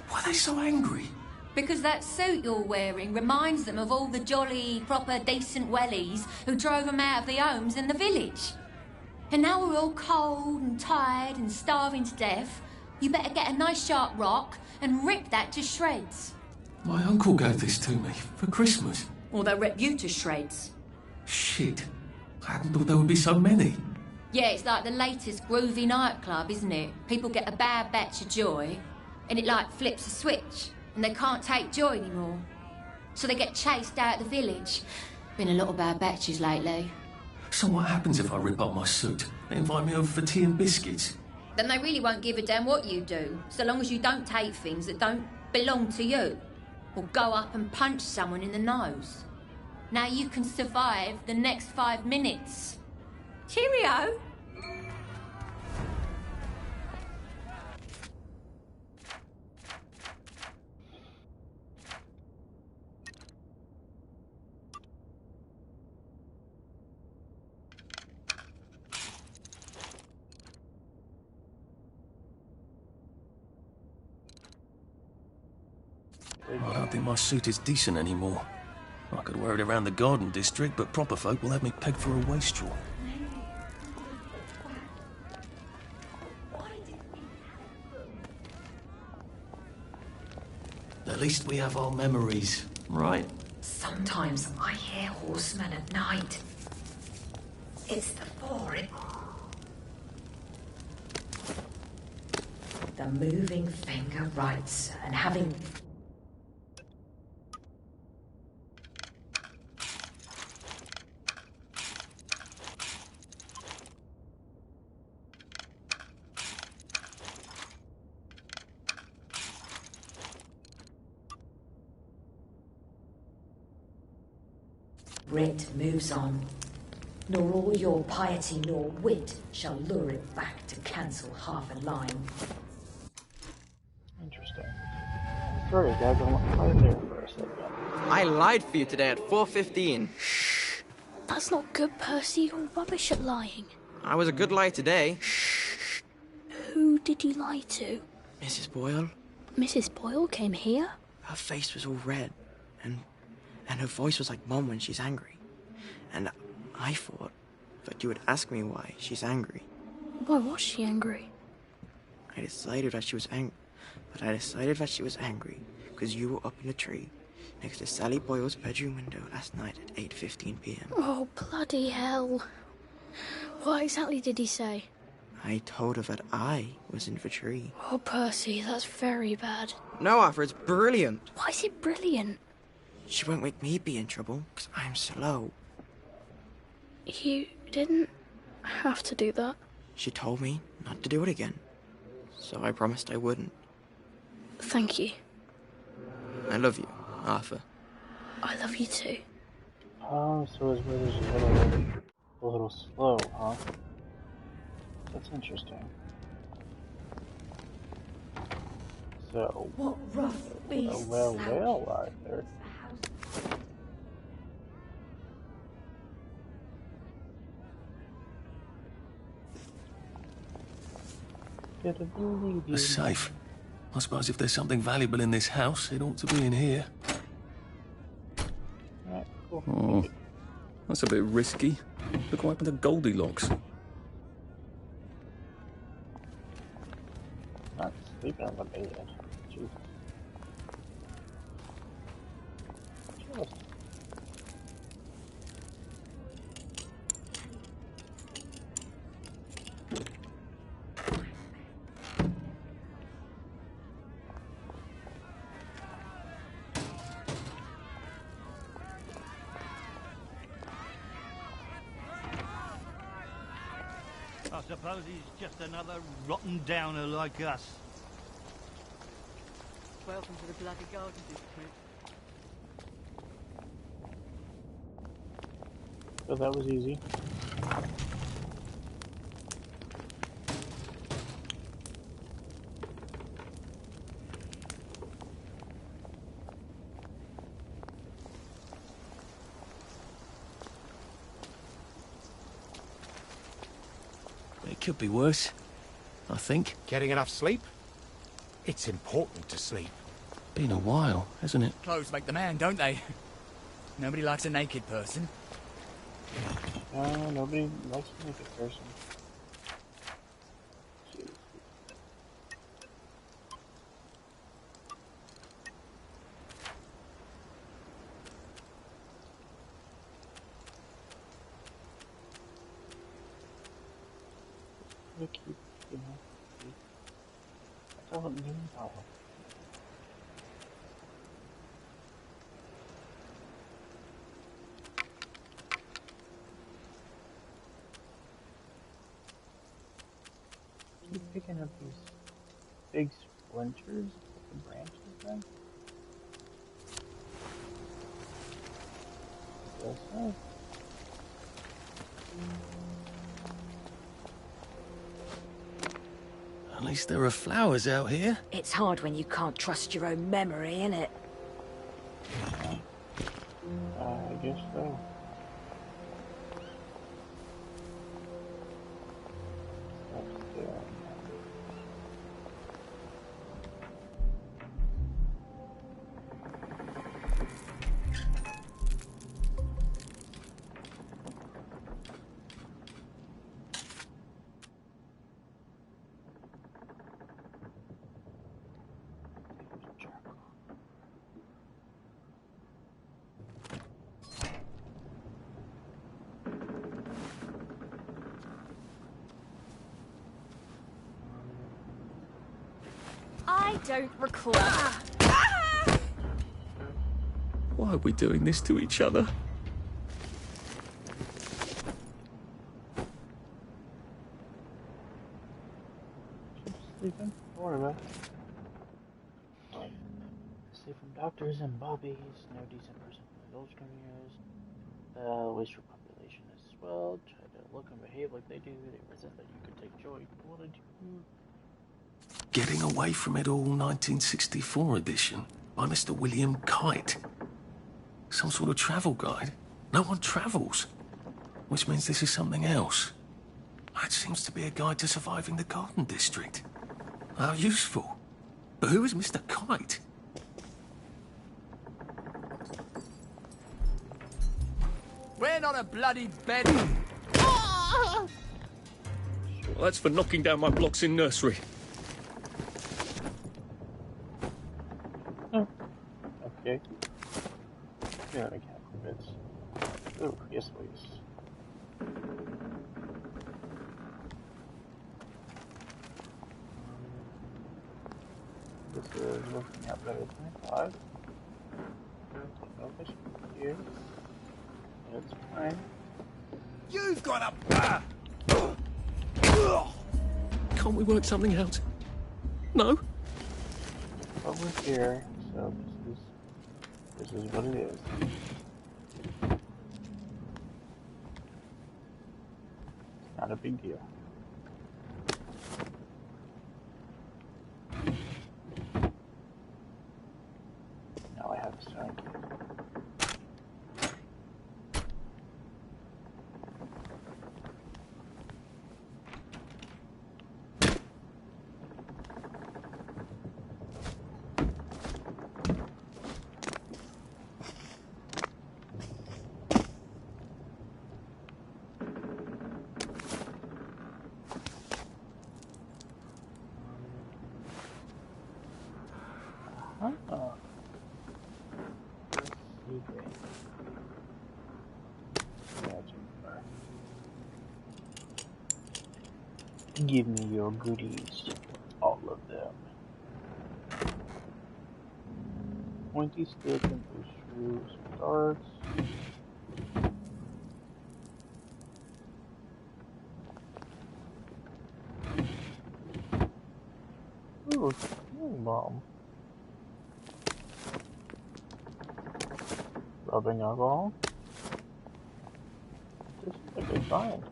[SPEAKER 10] Why are they so angry?
[SPEAKER 4] Because that suit you're wearing reminds them of all the jolly, proper, decent wellies who drove them out of their homes in the village. And now we're all cold and tired and starving to death. You better get a nice sharp rock and rip that to shreds.
[SPEAKER 10] My uncle gave this to me for Christmas.
[SPEAKER 4] Or they'll rip you to shreds.
[SPEAKER 10] Shit. I hadn't thought there would be so many.
[SPEAKER 4] Yeah, it's like the latest groovy nightclub, isn't it? People get a bad batch of joy, and it like flips a switch, and they can't take joy anymore. So they get chased out of the village. Been a lot of bad batches lately.
[SPEAKER 10] So what happens if I rip up my suit? They invite me over for tea and biscuits.
[SPEAKER 4] Then they really won't give a damn what you do, so long as you don't take things that don't belong to you. Or go up and punch someone in the nose. Now you can survive the next 5 minutes. Cheerio!
[SPEAKER 2] I don't think my suit is decent anymore. I could wear it around the garden district, but proper folk will have me pegged for a wastrel. At least we have our memories, right?
[SPEAKER 14] Sometimes I hear horsemen at night. It's the boring. The moving finger writes, and having... Writ moves on, nor all your piety nor wit shall lure it back to cancel half a line.
[SPEAKER 1] Interesting. Sorry, guys, I went right there for a second.
[SPEAKER 11] I lied for you today at 4:15.
[SPEAKER 12] That's not good, Percy. You're rubbish at lying.
[SPEAKER 11] I was a good liar today.
[SPEAKER 12] Who did you lie to?
[SPEAKER 11] Mrs. Boyle.
[SPEAKER 12] Mrs. Boyle came here?
[SPEAKER 11] Her face was all red, and her voice was like Mum when she's angry. And I thought that you would ask me why she's angry.
[SPEAKER 12] Why was she angry?
[SPEAKER 11] I decided that she was angry because you were up in a tree next to Sally Boyle's bedroom window last night at 8:15 p.m.
[SPEAKER 12] Oh, bloody hell. What exactly did he say?
[SPEAKER 11] I told her that I was in the tree.
[SPEAKER 12] Oh, Percy, that's very bad.
[SPEAKER 11] No, Arthur, it's brilliant.
[SPEAKER 12] Why is it brilliant?
[SPEAKER 11] She won't make me be in trouble, because I'm slow.
[SPEAKER 12] You didn't have to do that.
[SPEAKER 11] She told me not to do it again, so I promised I wouldn't.
[SPEAKER 12] Thank you.
[SPEAKER 11] I love you, Arthur.
[SPEAKER 12] I love you too.
[SPEAKER 1] Oh, so his brother's a little slow, huh? That's interesting. So,
[SPEAKER 14] what rough beasts
[SPEAKER 1] well, Arthur.
[SPEAKER 2] A safe. I suppose if there's something valuable in this house, it ought to be in here.
[SPEAKER 1] Alright, cool.
[SPEAKER 2] Oh, that's a bit risky. Look what happened to Goldilocks.
[SPEAKER 1] Not sleeping on the bed. Jesus. Just.
[SPEAKER 15] I suppose he's just another rotten downer like us.
[SPEAKER 3] Welcome to the Bloody Garden District.
[SPEAKER 1] So that was easy.
[SPEAKER 2] It could be worse, I think.
[SPEAKER 9] Getting enough sleep? It's important to sleep.
[SPEAKER 2] Been a while, hasn't it?
[SPEAKER 3] Clothes make the man, don't they? Nobody likes a naked person.
[SPEAKER 1] Nobody likes a naked person. Keep, you know, that's all it means. Keep picking up these big splinters with the branches then. Guess so.
[SPEAKER 2] At least there are flowers out here.
[SPEAKER 14] It's hard when you can't trust your own memory, innit?
[SPEAKER 1] I guess so.
[SPEAKER 4] I don't recall.
[SPEAKER 2] Why are we doing this to each other?
[SPEAKER 1] Sleeping? Don't worry about it. Escape from doctors and bobbies. No decent person for those careers. Waste your population as well. Try to look and behave like they do. They resent that you could take joy. What did you?
[SPEAKER 2] Getting Away from It All 1964 edition by Mr. William Kite. Some sort of travel guide. No one travels. Which means this is something else. It seems to be a guide to surviving the Garden District. How useful. But who is Mr. Kite?
[SPEAKER 3] We're not a bloody bed.
[SPEAKER 2] Well, that's for knocking down my blocks in nursery.
[SPEAKER 1] Okay. Here I can bits. Oh, yes please. This is looking at level 25. Focus here. That's fine.
[SPEAKER 3] You've got a...
[SPEAKER 2] Can't we work something out? No?
[SPEAKER 1] But we're here, so this is what it is. Not a big deal. Now I have a starting key. Give me your goodies. All of them. Pointy stick and boost darts. Ooh, steam bomb. Rubbing alcohol. This is a good find.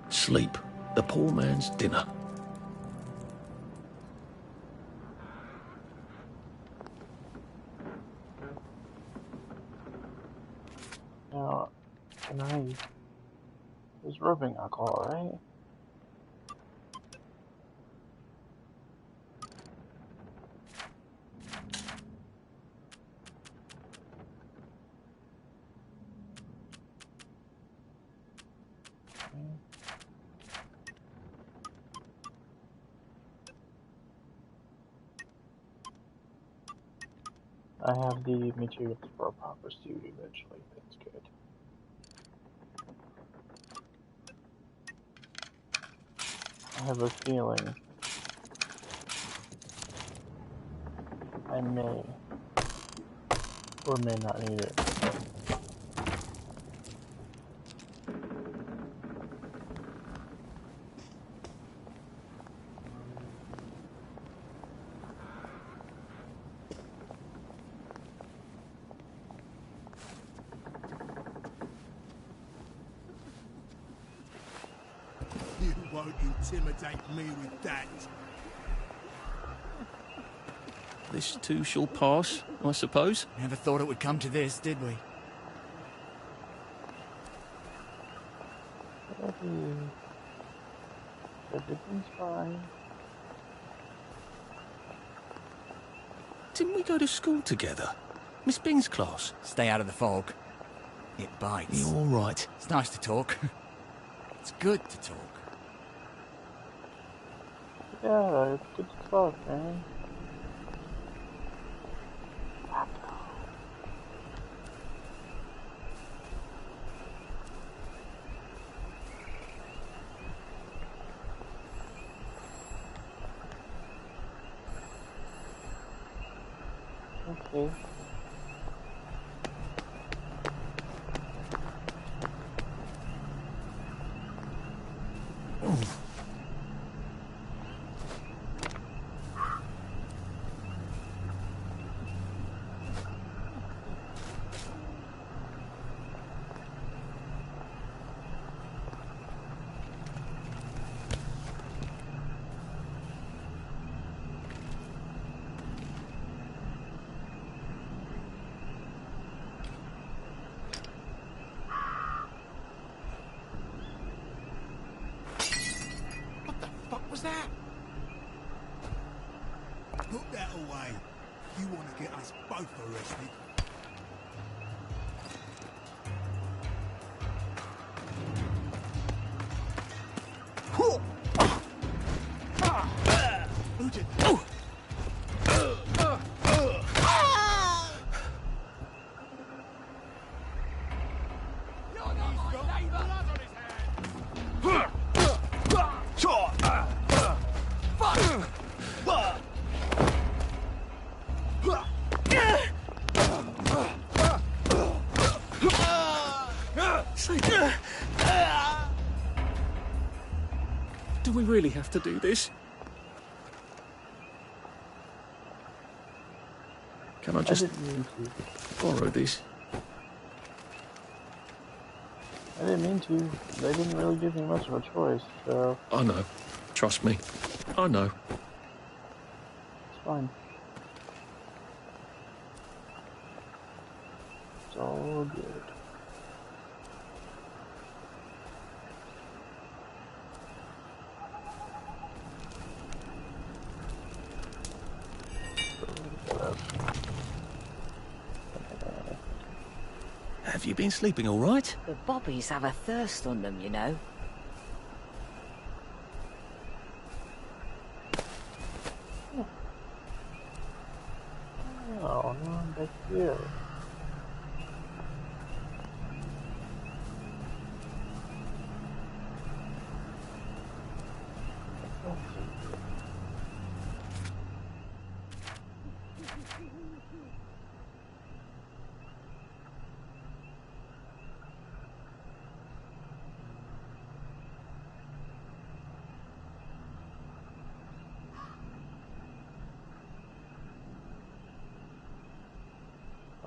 [SPEAKER 2] Sleep, the poor man's dinner.
[SPEAKER 1] Now, can I... There's rubbing alcohol, right? I have the materials for a proper suit eventually. That's good. I have a feeling I may or may not need it.
[SPEAKER 16] You won't intimidate me with that.
[SPEAKER 2] This too shall pass, I suppose.
[SPEAKER 3] Never thought it would come to this, did we?
[SPEAKER 1] Everything's fine.
[SPEAKER 2] Didn't we go to school together? Miss Bing's class.
[SPEAKER 3] Stay out of the fog. It bites.
[SPEAKER 2] You're all right.
[SPEAKER 3] It's nice to talk. It's good to talk.
[SPEAKER 1] Yeah, it's good to talk, man. Okay.
[SPEAKER 16] What was that? Put that away. You want to get us both arrested. Who did that?
[SPEAKER 2] Do we really have to do this? Can I just borrow this?
[SPEAKER 1] I didn't mean to. They didn't really give me much of a choice, so...
[SPEAKER 2] I know. Trust me. I know.
[SPEAKER 1] It's fine. It's all good.
[SPEAKER 2] Have you been sleeping all right?
[SPEAKER 17] The bobbies have a thirst on them, you know.
[SPEAKER 1] Heck yeah.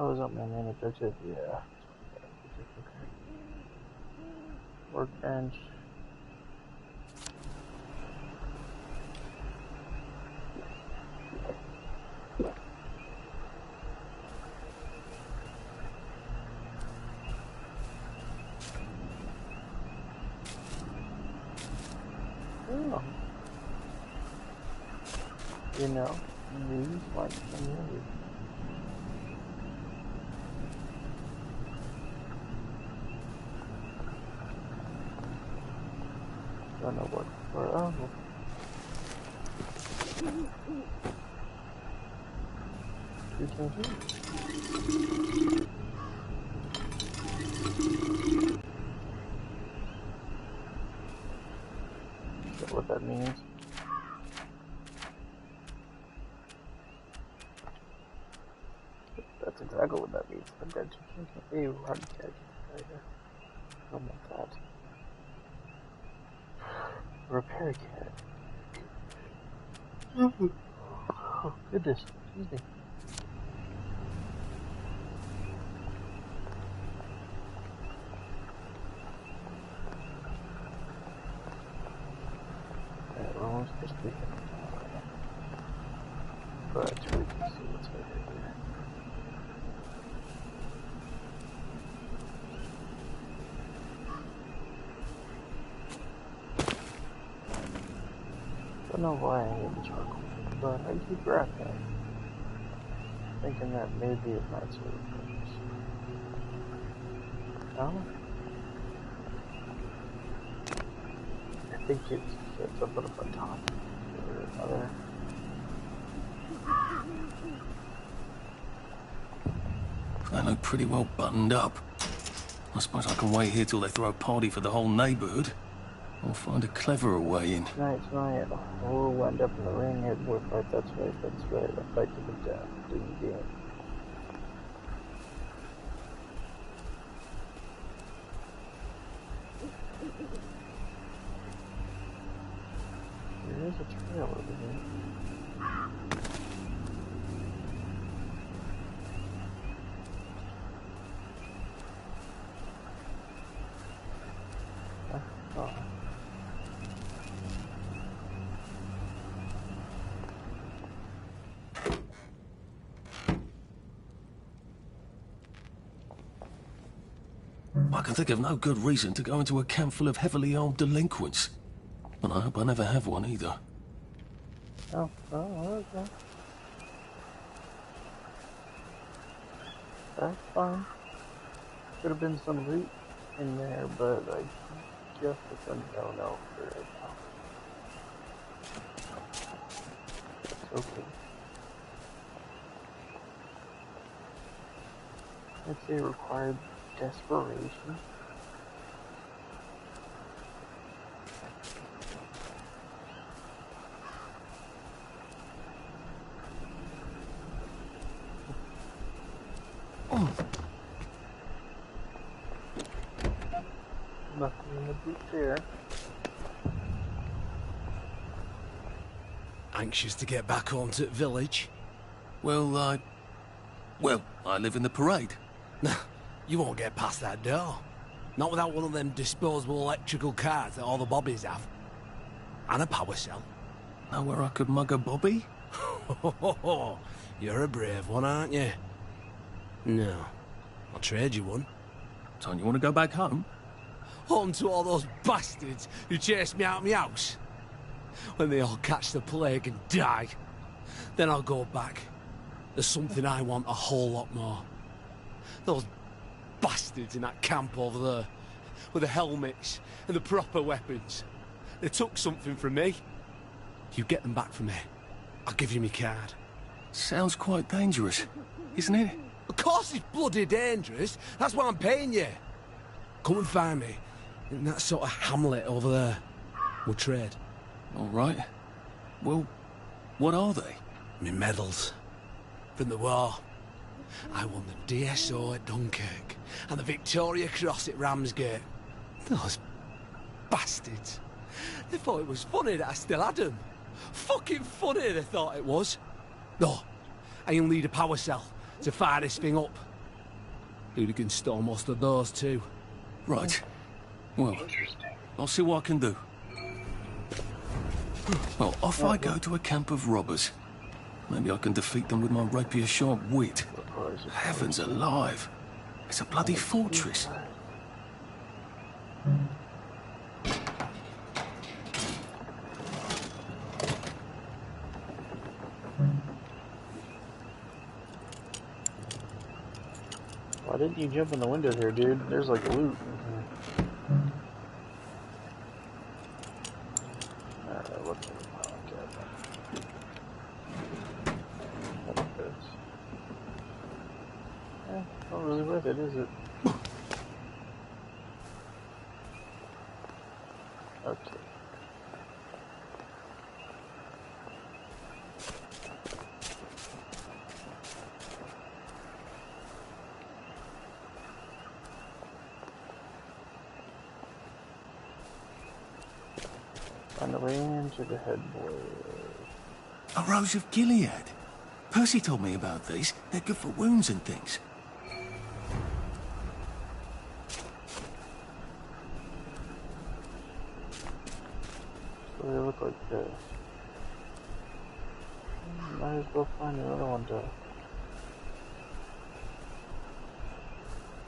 [SPEAKER 1] Oh, is that my main objective? Yeah. Workbench. Oh. You know, these like familiar. Don't know what for. Oh. Is that what that means? That's exactly what that means. I'm dead to a run tag. I don't want that. Repair kit. Oh, goodness. Excuse me. Alright, we're almost supposed to be but we can see what's over here. I don't know why I hate the charcoal, but I keep grabbing it, thinking that maybe it might serve a purpose. No? I think it's up on top or another.
[SPEAKER 2] They look pretty well buttoned up. I suppose I can wait here till they throw a party for the whole neighbourhood. Or find a cleverer way in.
[SPEAKER 1] Tonight, we'll wind up in the ring, head more fight, that's right, a fight to the death, doing the game. There is a trail over here. Oh.
[SPEAKER 2] I can think of no good reason to go into a camp full of heavily armed delinquents. And I hope I never have one either.
[SPEAKER 1] Oh, okay. That's fine. Could have been some loot in there, but I guess it's a no-no for right now. It's okay. Let's say required desperation. Nothing in the boot there.
[SPEAKER 17] Anxious to get back home to the village?
[SPEAKER 2] Well, I live in the parade.
[SPEAKER 17] You won't get past that door. Not without one of them disposable electrical cars that all the bobbies have. And a power cell.
[SPEAKER 2] Know where I could mug a bobby?
[SPEAKER 17] You're a brave one, aren't you? No. I'll trade you one.
[SPEAKER 2] So you want to go back home?
[SPEAKER 17] Home to all those bastards who chased me out of my house. When they all catch the plague and die, then I'll go back. There's something I want a whole lot more. Those bastards in that camp over there, with the helmets and the proper weapons. They took something from me. You get them back from me. I'll give you my card.
[SPEAKER 2] Sounds quite dangerous, isn't it?
[SPEAKER 17] Of course it's bloody dangerous. That's why I'm paying you. Come and find me in that sort of hamlet over there. We'll trade.
[SPEAKER 2] All right. Well, what are they?
[SPEAKER 17] Me medals. From the war. I won the DSO at Dunkirk and the Victoria Cross at Ramsgate. Those bastards. They thought it was funny that I still had them. Fucking funny they thought it was. No, I only need a power cell to fire this thing up. Hooligans stole most of those too.
[SPEAKER 2] Right. Well, I'll see what I can do. Well, off I go to a camp of robbers. Maybe I can defeat them with my rapier-sharp wit. Heavens alive! It's a bloody fortress.
[SPEAKER 1] Why didn't you jump in the window here, dude? There's like loot. Alright, what's in the pocket? Not really worth it, is it? Okay. Find the way into the headboard.
[SPEAKER 2] A Rose of Gilead. Percy told me about these. They're good for wounds and things.
[SPEAKER 1] So they look like this. Might as well find another one to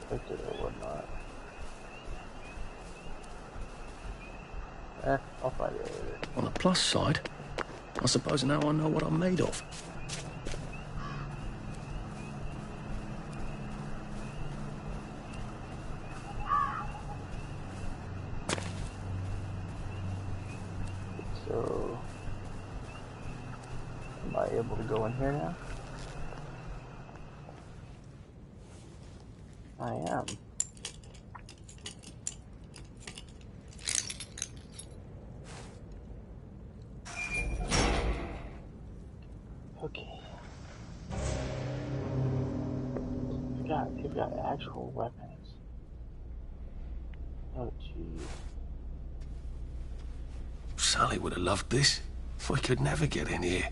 [SPEAKER 1] fix it or whatnot. I'll find it later.
[SPEAKER 2] On the plus side, I suppose now I know what I'm made of.
[SPEAKER 1] So, am I able to go in here now? I am. Okay. They've got actual weapons. Oh, jeez.
[SPEAKER 2] Sally would have loved this. We could never get in here.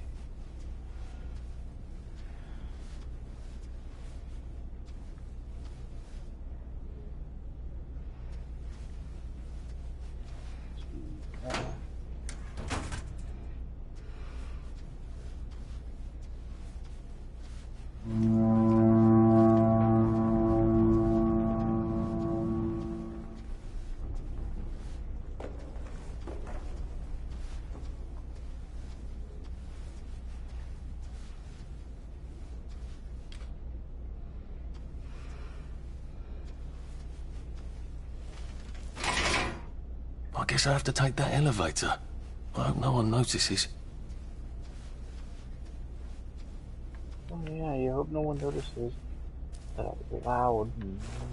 [SPEAKER 2] I guess I have to take that elevator. I hope no one notices.
[SPEAKER 1] Oh yeah, you hope no one notices that loud,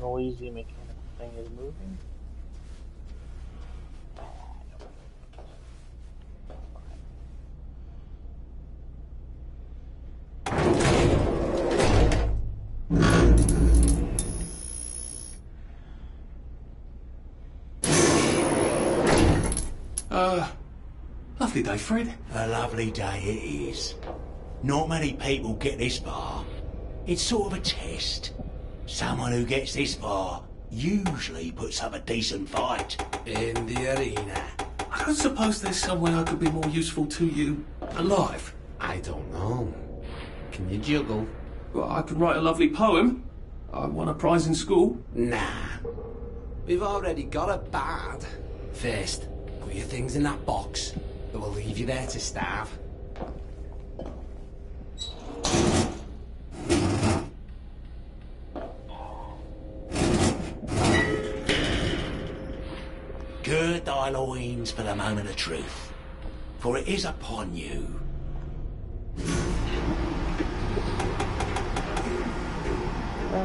[SPEAKER 1] noisy mechanical thing is moving.
[SPEAKER 2] Lovely day, Fred.
[SPEAKER 18] A lovely day it is. Not many people get this far. It's sort of a test. Someone who gets this far usually puts up a decent fight.
[SPEAKER 17] In the arena.
[SPEAKER 2] I don't suppose there's some way I could be more useful to you alive.
[SPEAKER 17] I don't know. Can you juggle?
[SPEAKER 2] Well, I could write a lovely poem. I won a prize in school.
[SPEAKER 17] Nah. We've already got a bard. First, put your things in that box. It will leave you there to starve.
[SPEAKER 18] Gird thy loins for the moment of truth, for it is upon you.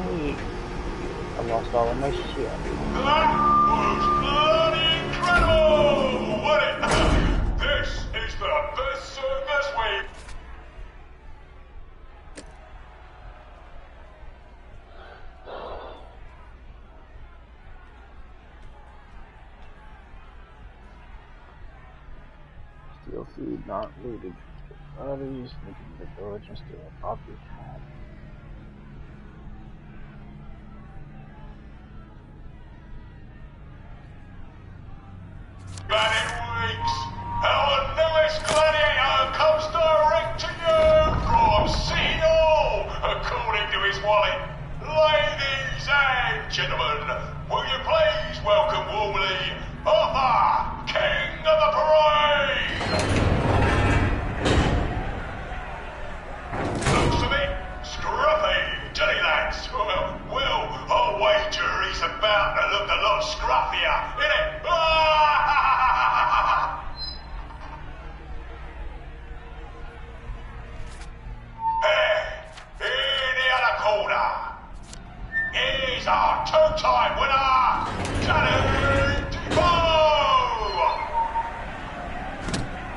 [SPEAKER 1] Wait. I lost all of my shit.
[SPEAKER 19] That was bloody incredible, wasn't it? This is the best circus we've...
[SPEAKER 1] Steal food not looted. Bodies, looking at the village and steal a property hat.
[SPEAKER 19] Banning Weeks, our newest gladiator comes direct to you from City Hall, according to his wallet. Ladies and gentlemen, will you please welcome warmly Arthur, King of the Parade! Looks a bit scruffy, doesn't he, lads? Well, I'll wager he's about to look a lot scruffier, innit? In the other corner, is our two-time winner, Danny Defoe!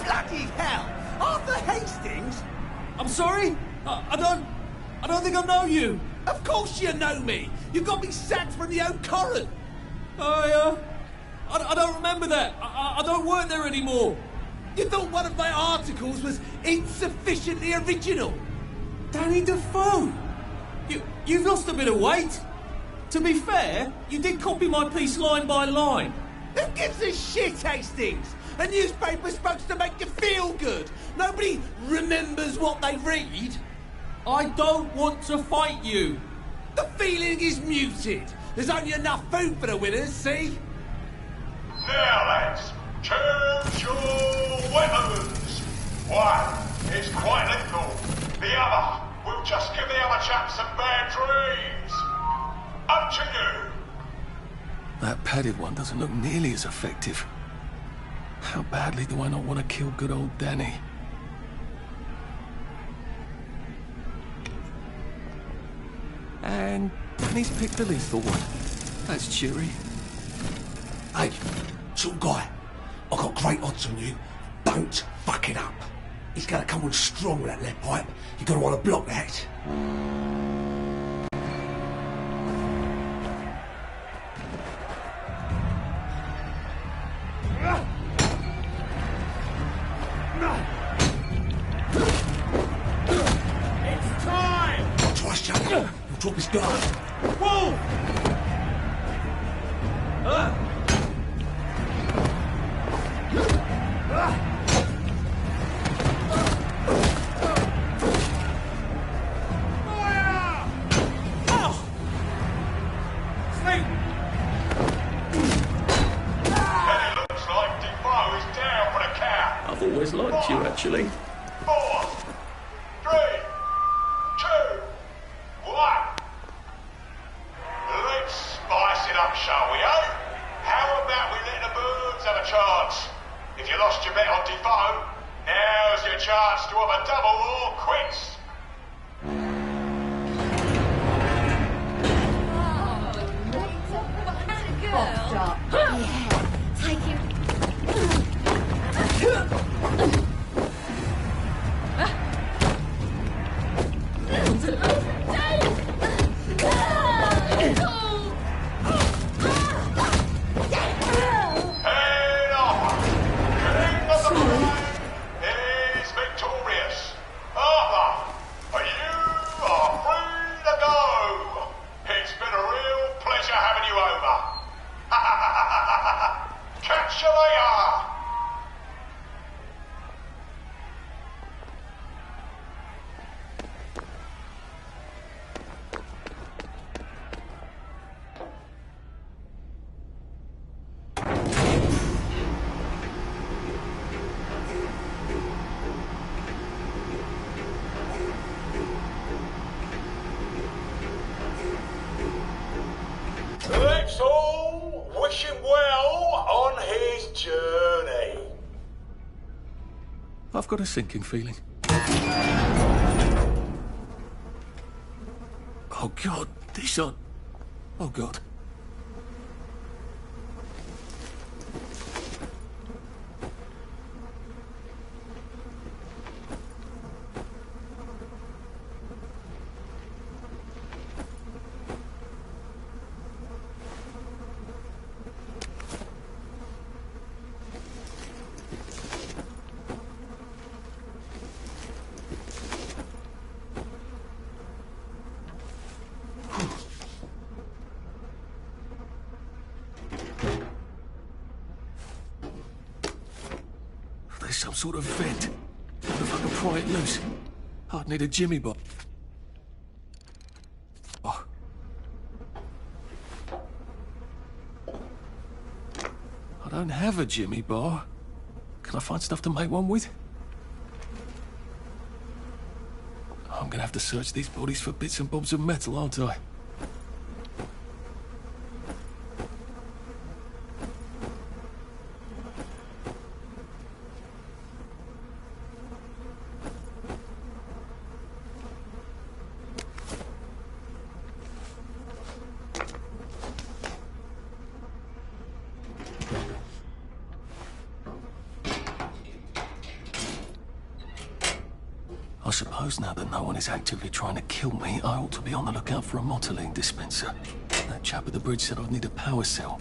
[SPEAKER 17] Bloody hell! Arthur Hastings? I'm sorry? I don't think I know you. Of course you know me. You got me sacked from the Oak Current. I don't remember that. I don't work there anymore. You thought one of my articles was insufficiently original? Danny Defoe! You've lost a bit of weight. To be fair, you did copy my piece line by line. Who gives a shit, Hastings? A newspaper's supposed to make you feel good. Nobody remembers what they read. I don't want to fight you. The feeling is muted. There's only enough food for the winners, see?
[SPEAKER 19] Now, lads, choose your weapons. One is quite lethal. The other will just give the other chap some bad dreams. Up to you.
[SPEAKER 2] That padded one doesn't look nearly as effective. How badly do I not want to kill good old Danny? And Danny's picked the lethal one. That's cheery.
[SPEAKER 18] Hey, sort guy, I've got great odds on you. Don't fuck it up. He's gonna come on strong with that lead pipe. You're gonna want to block that.
[SPEAKER 19] It's time!
[SPEAKER 18] Trust you. You'll drop his guard.
[SPEAKER 19] Whoa!
[SPEAKER 2] I've always liked you, actually.
[SPEAKER 19] 4, 3, 2, 1. Let's spice it up, shall we, eh? How about we let the birds have a chance? If you lost your bet on Defoe, now's your chance to have a double or quits.
[SPEAKER 4] Take him.
[SPEAKER 19] Head off! King of the Parade is victorious. Arthur, you are free to go. It's been a real pleasure having you over. Catch you later. Let's all wish him well on his journey.
[SPEAKER 2] I've got a sinking feeling. Oh, God, these aren't... Oh, God. There's some sort of vent. What if I can pry it loose? I'd need a jimmy bar. Oh. I don't have a jimmy bar. Can I find stuff to make one with? I'm gonna have to search these bodies for bits and bobs of metal, aren't I? I suppose now that no one is actively trying to kill me, I ought to be on the lookout for a Motoline dispenser. That chap at the bridge said I'd need a power cell.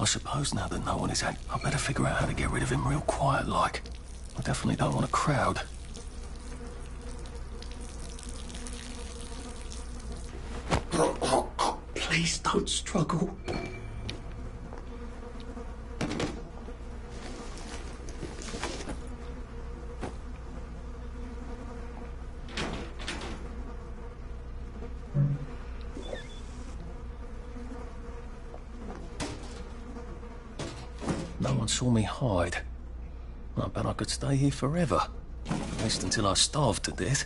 [SPEAKER 2] I suppose now that no one is I better figure out how to get rid of him real quiet-like. I definitely don't want a crowd. Please don't struggle. No one saw me hide. I bet I could stay here forever. At least until I starved to death.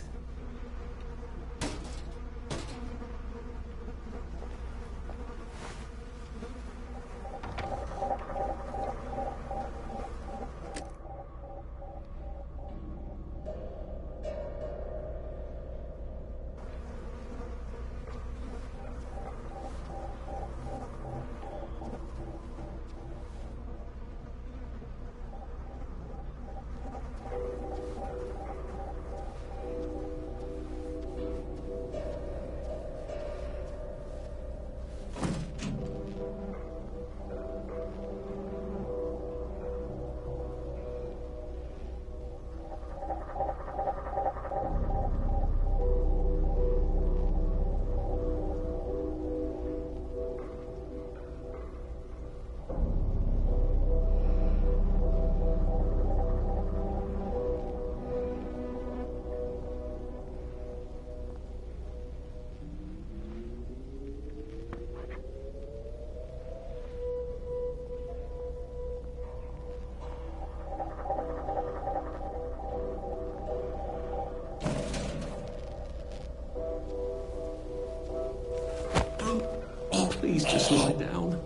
[SPEAKER 2] Please just lie down.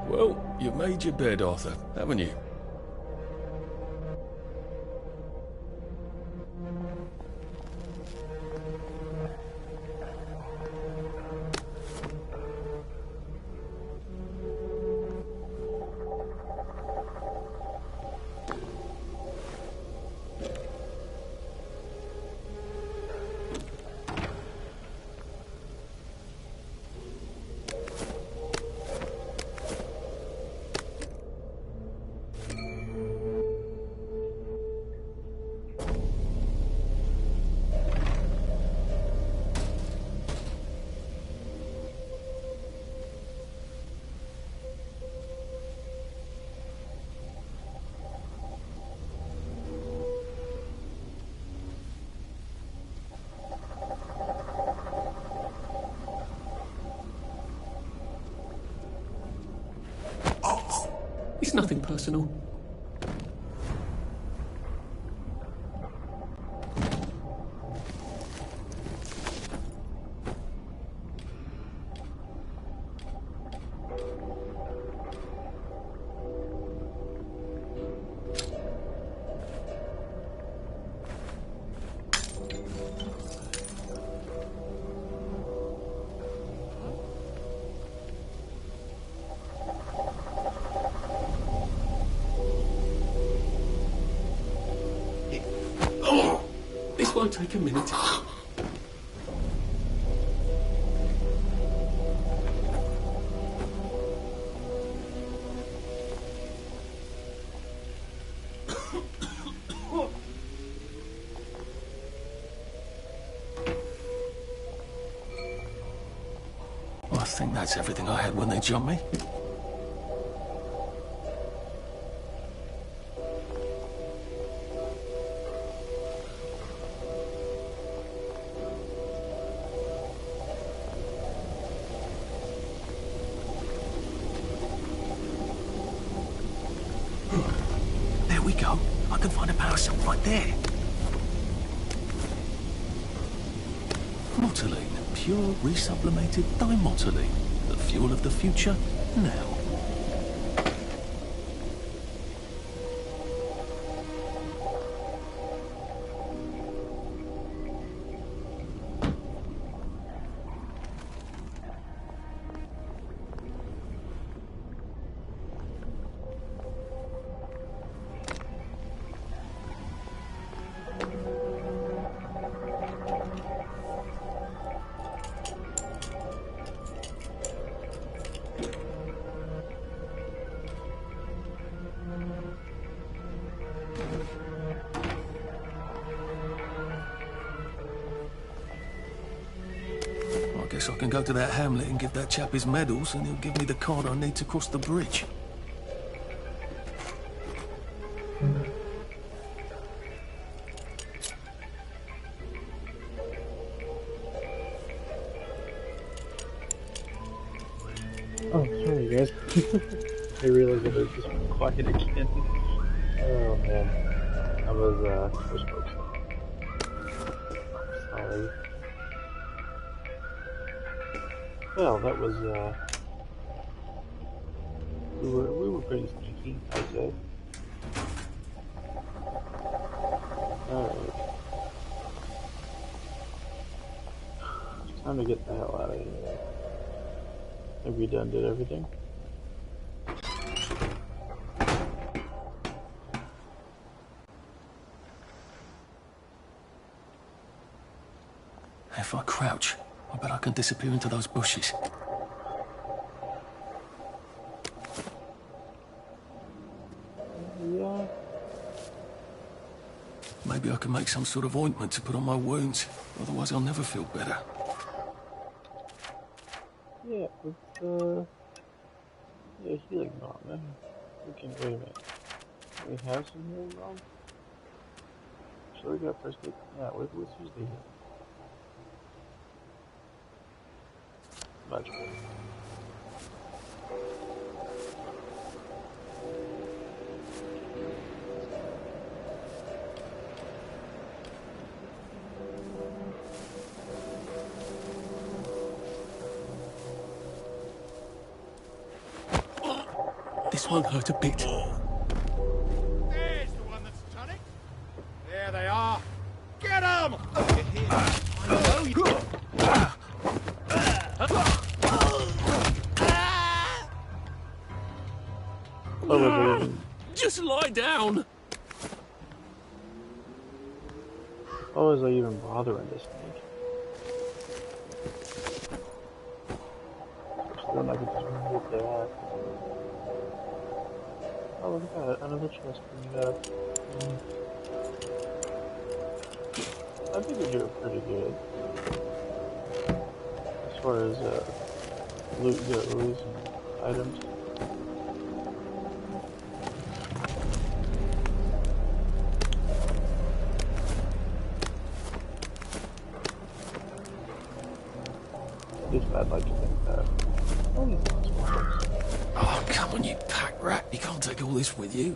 [SPEAKER 2] Well, you've made your bed, Arthur, haven't you? It's nothing personal. This won't take a minute. I think that's everything I had when they jumped me. There we go. I can find a power cell right there. Motoline. Pure resublimated dimotoline. The fuel of the future, now. Guess I can go to that hamlet and give that chap his medals, and he'll give me the card I need to cross the bridge.
[SPEAKER 1] Oh, sorry guys. I realized that it was just quiet again. Oh man. I was folks. Sorry. Well, that was, we were pretty sneaky, I'd say. Alright. Time to get the hell out of here. Have we did everything?
[SPEAKER 2] If I crouch, I bet I can disappear into those bushes.
[SPEAKER 1] Yeah.
[SPEAKER 2] Maybe I can make some sort of ointment to put on my wounds. Otherwise I'll never feel better.
[SPEAKER 1] Yeah, it's, yeah, healing balm, man. We can, wait a minute. Do we have some healing balm? Sure, we got first aid. Yeah, what's usually here? Much better.
[SPEAKER 2] This won't hurt a bit.
[SPEAKER 9] There's the one that's tonic. There they are. Get 'em! I know you.
[SPEAKER 2] Just lie down.
[SPEAKER 1] Why was I even bothering this thing? Then I could just remove that. Oh, look at that. Another chest coming up. I think we do it pretty good. As far as loot goes and items. At least I'd like to think that.
[SPEAKER 2] Oh, Come on, you pack rat. You can't take all this with you.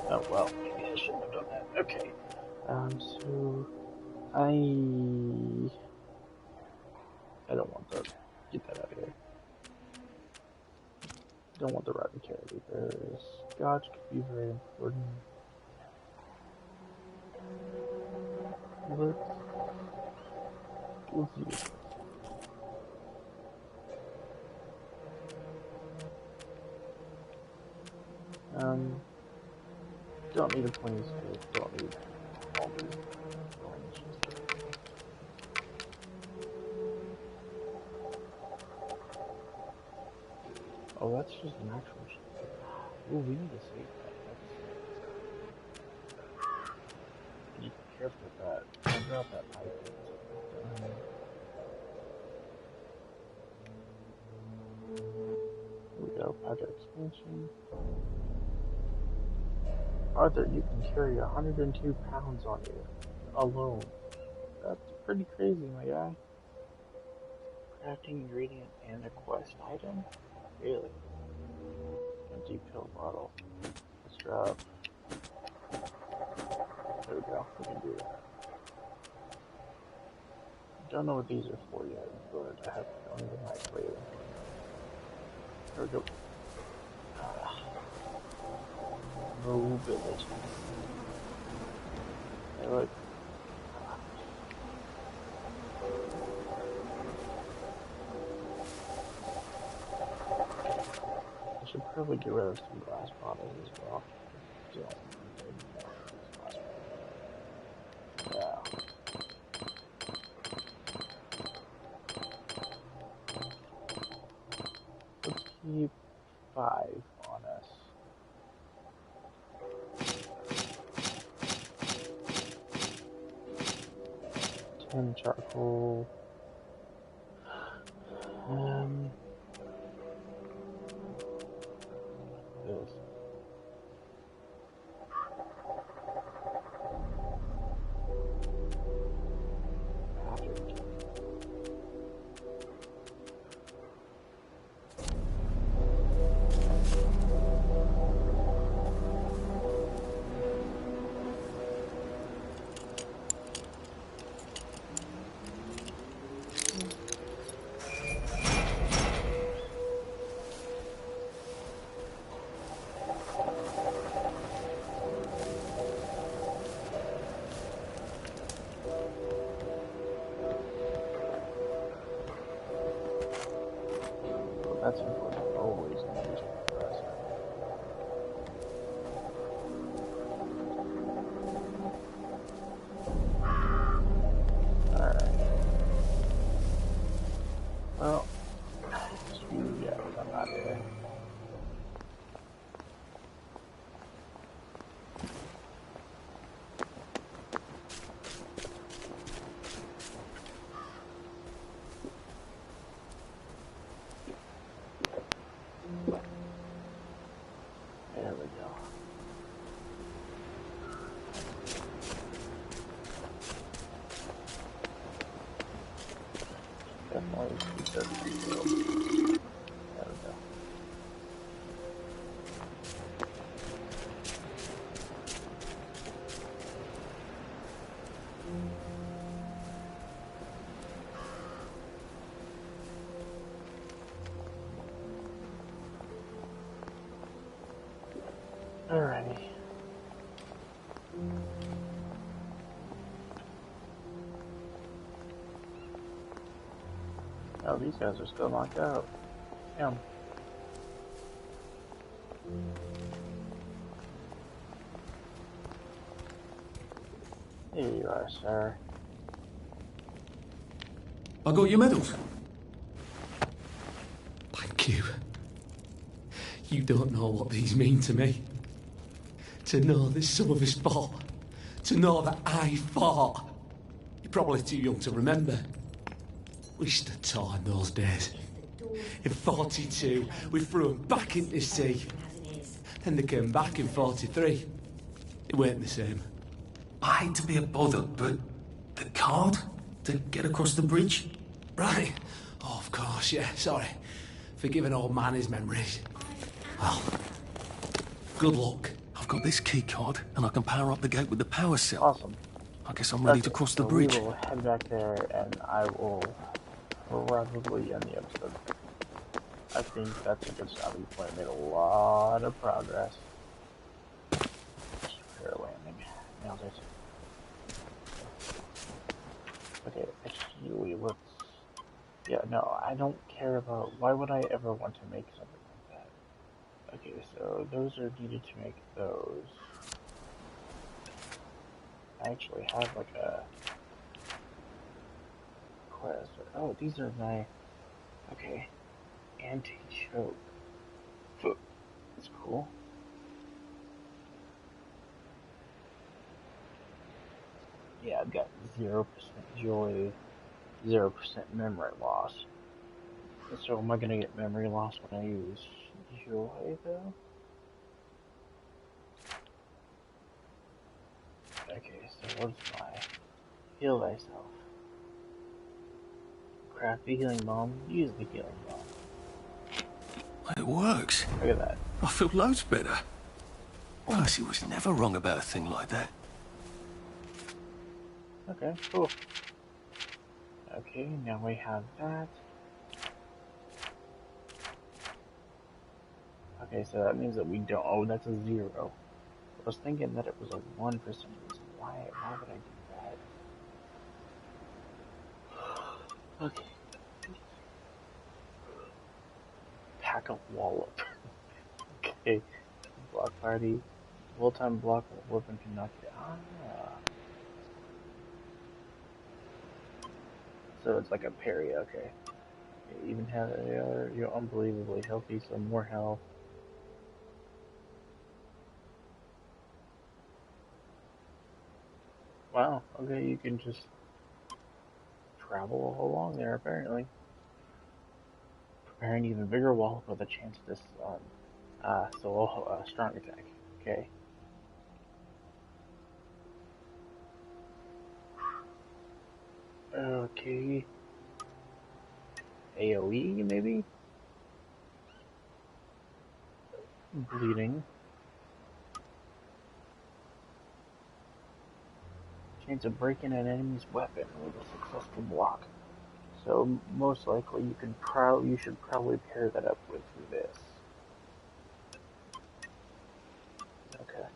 [SPEAKER 1] Oh, well, maybe I shouldn't have done that. Okay. So... I don't want to get that out of here. Don't want the rabbit carrot either. Scotch could be very important. Let's use this. Don't need a pointy stick, don't need all these orange. Oh, that's just an actual ship. Ooh, we need to save that. Be careful with that. Don't drop that pipe. Here we go, project expansion. Arthur, you can carry 102 pounds on you, alone. That's pretty crazy, my guy. Crafting ingredient and a quest item? Really? Empty pill bottle. Let's drop. There we go, we can do that. Don't know what these are for yet, but I have to go into my later. There we go. Mobility. Hey, look. I should probably get rid of some glass bottles as well. Yeah. Let's keep 5 on us. 10 charcoal. This. That's important. Always use compressor. Alright. Well, yeah, I'm out of here. There we go. Definitely keep that refilled. There we go. Alrighty. Oh, these guys are still knocked out. Damn. Here you are, sir.
[SPEAKER 2] I got your medals.
[SPEAKER 17] Thank you. You don't know what these mean to me. To know that some of us fought. To know that I fought. You're probably too young to remember. We stood tall in those days. In 42, we threw them back into the sea. Then they came back in 43. It weren't the same.
[SPEAKER 2] I hate to be a bother, but the card to get across the bridge?
[SPEAKER 17] Right. Oh, of course, yeah, sorry. Forgive an old man his memories. Well, good luck.
[SPEAKER 2] I've got this key card, and I can power up the gate with the power cell.
[SPEAKER 1] Awesome.
[SPEAKER 2] I guess I'm ready to cross the bridge.
[SPEAKER 1] We will head back there, and I will probably end the episode. I think that's a good stopping point. Made a lot of progress. Fair landing. Nailed it. Okay, actually, let's... Yeah, no, I don't care about... Why would I ever want to make something like that? Okay, so those are needed to make those. I actually have like a quest. Oh, these are my... Okay. Anti-choke. That's cool. Yeah, I've got 0% joy, 0% memory loss. So am I gonna get memory loss when I use joy, though? Okay, so what's my... Heal thyself. Craft the healing bomb, use the healing bomb.
[SPEAKER 2] It works.
[SPEAKER 1] Look at that.
[SPEAKER 2] I feel loads better. Percy was never wrong about a thing like that.
[SPEAKER 1] Okay, cool. Okay, now we have that. Okay, so that means that we don't... Oh, that's a 0. I was thinking that it was a 1 for some reason. Why would I do that? Okay. Pack a wallop. Okay. Block party. Full-time block weapon can knock you out. So it's like a parry, okay. You even have you're unbelievably healthy, so more health. Wow, okay, you can just travel along there apparently. Prepare an even bigger wallop with a chance to strong attack. Okay. Okay. AoE, maybe? Bleeding. Chance of breaking an enemy's weapon with a successful block. So most likely you should probably pair that up with this. Okay.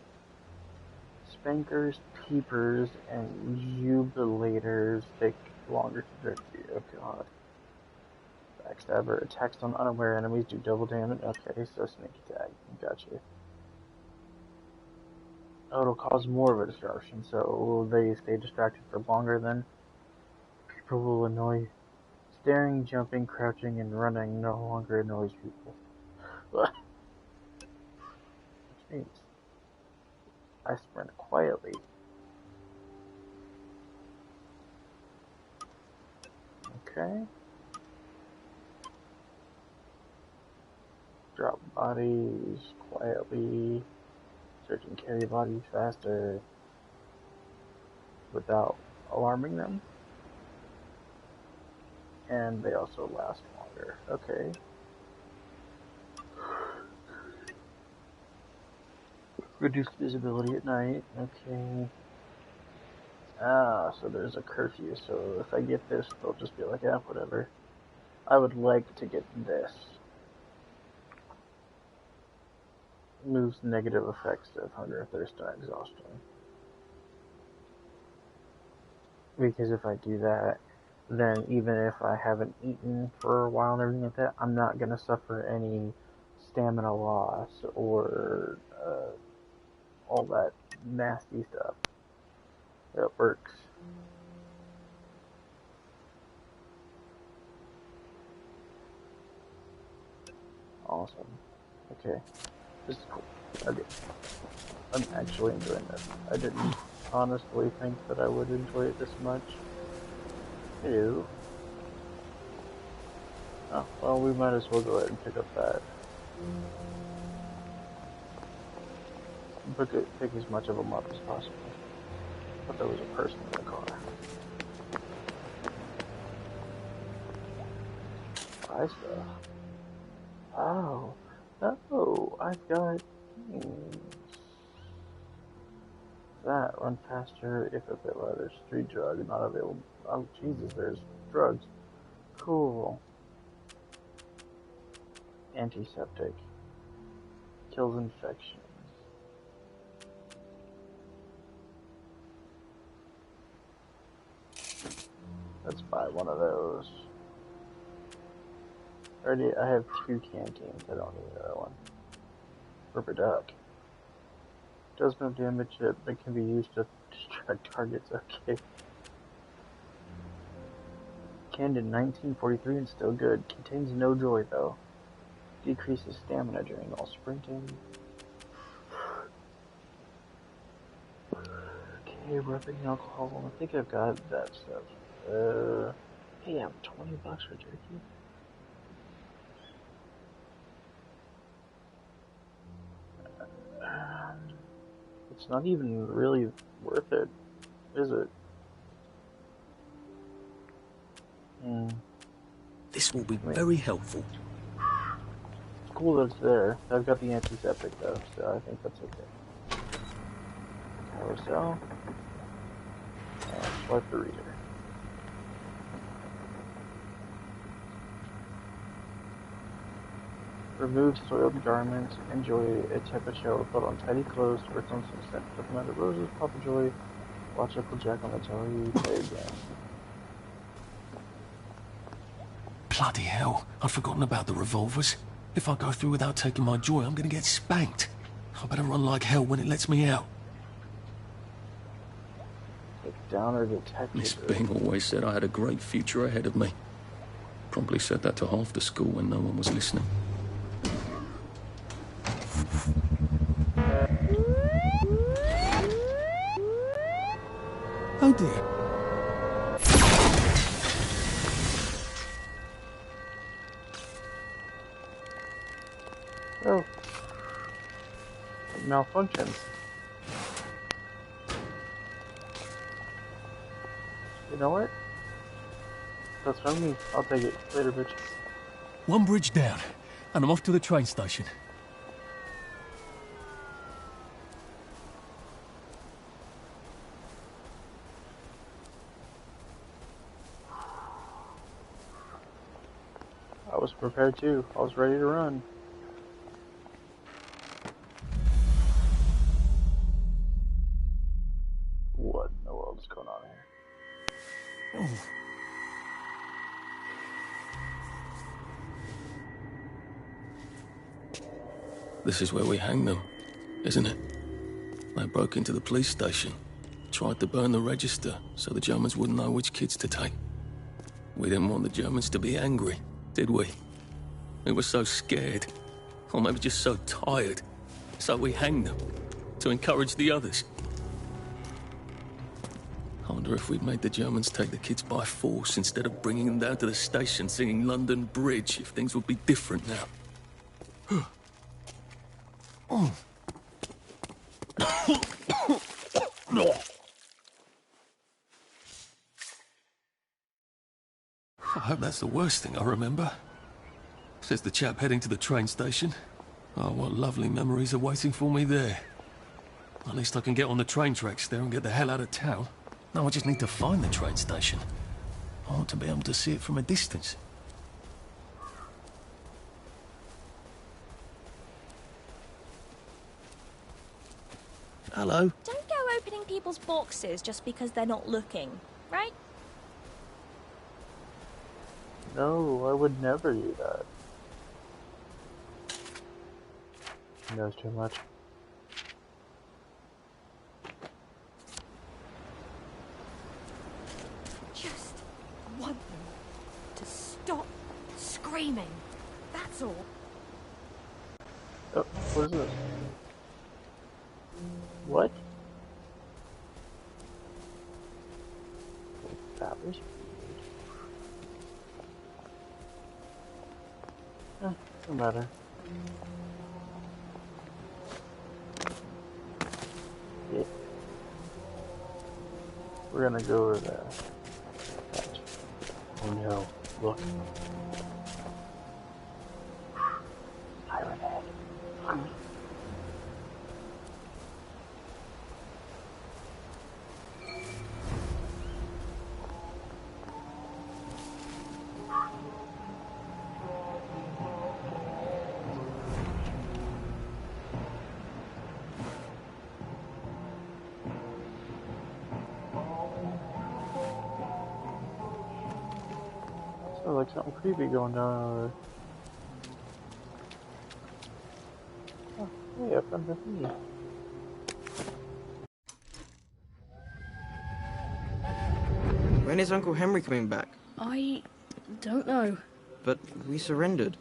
[SPEAKER 1] Spankers, peepers, and jubilators take longer to direct you. Oh god. Backstabber attacks on unaware enemies do double damage. Okay, so sneak attack. Gotcha. Oh, it'll cause more of a distraction, so they stay distracted for longer then. People will annoy you. Staring, jumping, crouching, and running no longer annoys people. Which means I sprint quietly. Okay. Drop bodies quietly. Search and carry bodies faster without alarming them. And they also last longer. Okay. Reduced visibility at night. Okay. Ah, so there's a curfew, so if I get this, they'll just be like, yeah, whatever. I would like to get this. Moves negative effects of hunger, thirst, and exhaustion. Because if I do that, then even if I haven't eaten for a while and everything like that, I'm not going to suffer any stamina loss or all that nasty stuff. It works. Awesome. Okay. This is cool. Okay. I'm actually enjoying this. I didn't honestly think that I would enjoy it this much. Ew. Oh, well, we might as well go ahead and pick up that. Pick as much of them up as possible. But there was a person in the car. Buy stuff. Oh, Oh, I've got things. That run faster if a bit lighter. Street drug not available. Oh Jesus, there's drugs. Cool. Antiseptic. Kills infections. Let's buy one of those. I have 2 canteens. I don't need another one. Rubber duck. Does no damage yet, but can be used to distract targets. Okay. Canned in 1943 and still good. Contains no joy though. Decreases stamina during all sprinting. Okay, rubbing alcohol. I think I've got that stuff. Hey, I'm $20 for turkey. It's not even really worth it, is it?
[SPEAKER 2] This will be very helpful.
[SPEAKER 1] It's cool that it's there. I've got the antiseptic though, so I think that's okay. Carousel. And swipe the reader. Remove soiled garments. Enjoy a type of shower. Put on tidy clothes. Work on some scent. Put them out of roses. Papa Joy. Watch Uncle Jack on the telly. Play again.
[SPEAKER 2] Bloody hell, I'd forgotten about the revolvers. If I go through without taking my joy, I'm gonna get spanked. I better run like hell when it lets me out.
[SPEAKER 1] Take down or detective.
[SPEAKER 2] Miss Bing always said I had a great future ahead of me. Probably said that to half the school when no one was listening.
[SPEAKER 10] Oh dear.
[SPEAKER 1] Oh. It malfunctions. You know what? That's from me. I'll take it. Later, bitch.
[SPEAKER 10] One bridge down, and I'm off to the train station.
[SPEAKER 1] I was prepared too. I was ready to run. What in the world is going on here?
[SPEAKER 10] Oh.
[SPEAKER 2] This is where we hang them, isn't it? They broke into the police station, tried to burn the register so the Germans wouldn't know which kids to take. We didn't want the Germans to be angry, did we? We were so scared, or maybe just so tired, so we hanged them to encourage the others. I wonder if we'd made the Germans take the kids by force instead of bringing them down to the station singing London Bridge, if things would be different now. Oh. I hope that's the worst thing I remember. Says the chap heading to the train station. Oh, what lovely memories are waiting for me there. At least I can get on the train tracks there and get the hell out of town. Now I just need to find the train station. I want to be able to see it from a distance. Hello.
[SPEAKER 20] Don't go opening people's boxes just because they're not looking, right?
[SPEAKER 1] No, I would never do that. He knows too much.
[SPEAKER 20] Just want them to stop screaming. That's all.
[SPEAKER 1] Oh, what is this? What? That was weird. Doesn't matter. Yeah. We're gonna go over there. Oh no, look. Siren Head. Oh, like something creepy going down over there. Oh, hey, I found the thingy.
[SPEAKER 11] When is Uncle Henry coming back?
[SPEAKER 12] I don't know.
[SPEAKER 11] But we surrendered.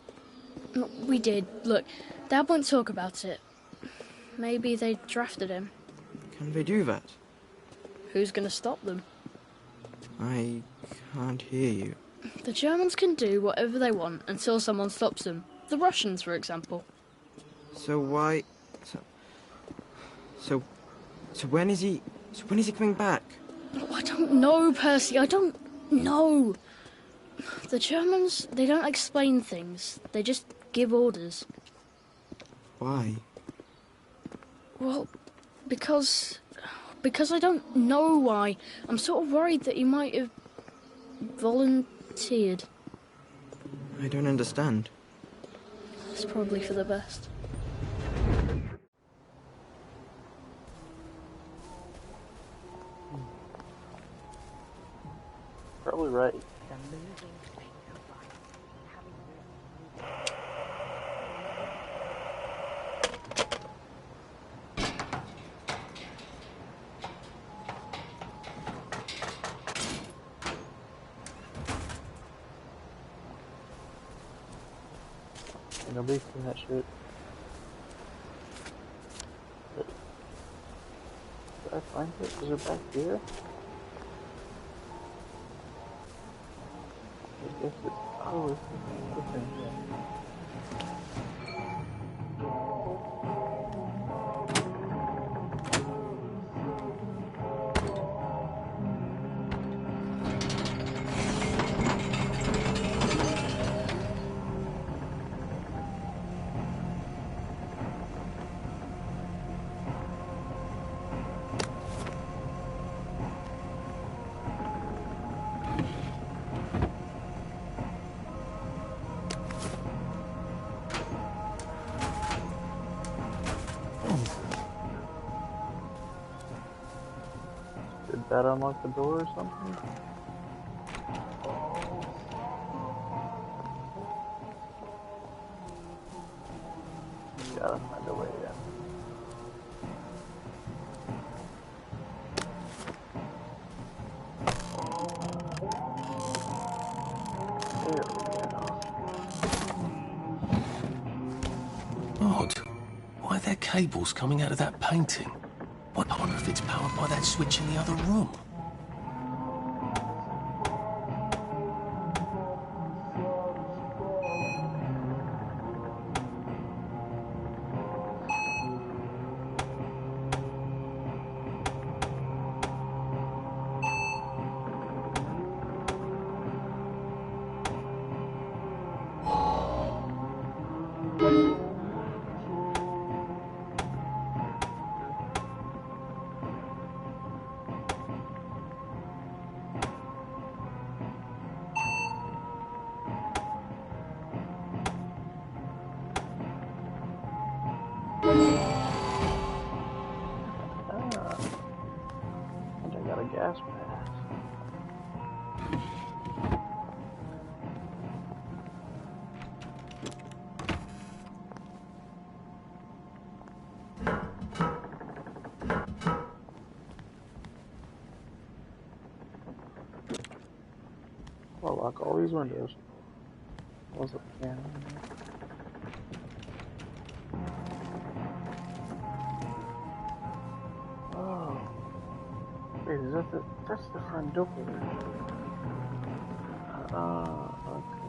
[SPEAKER 12] We did. Look, Dad won't talk about it. Maybe they drafted him.
[SPEAKER 11] Can they do that?
[SPEAKER 12] Who's gonna stop them?
[SPEAKER 11] I can't hear you.
[SPEAKER 12] The Germans can do whatever they want until someone stops them. The Russians, for example.
[SPEAKER 11] So why... So when is he... So when is he coming back?
[SPEAKER 12] Oh, I don't know, Percy. I don't know. The Germans, they don't explain things. They just give orders.
[SPEAKER 11] Why?
[SPEAKER 12] Well, because I don't know why. I'm sort of worried that you might have volunteered.
[SPEAKER 11] I don't understand.
[SPEAKER 12] It's probably for the best.
[SPEAKER 1] Probably right. Nobody's seen that shit. Did I find it? Is it back here? I guess it's... Oh, it's this thing. Did that unlock the door or something? Gotta find a way in. There we go.
[SPEAKER 2] Odd. Why are there cables coming out of that painting? I wonder if it's powered by that switch in the other room.
[SPEAKER 1] And I got a gas mask. I'll lock all these windows. Close up the can. Oh. Wait, is that that's the front door. Okay.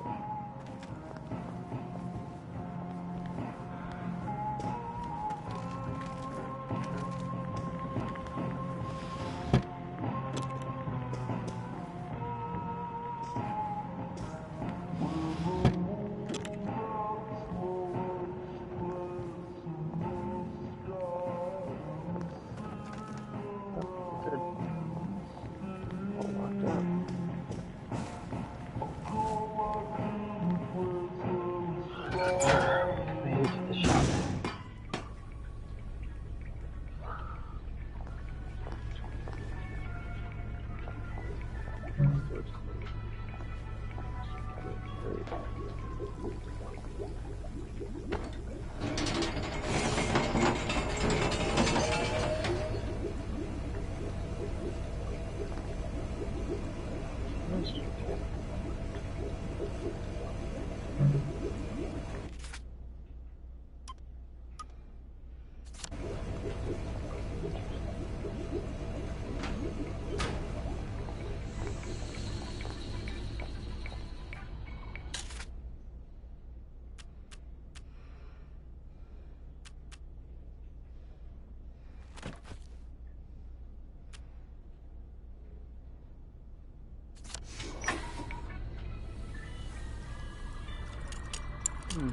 [SPEAKER 2] Good.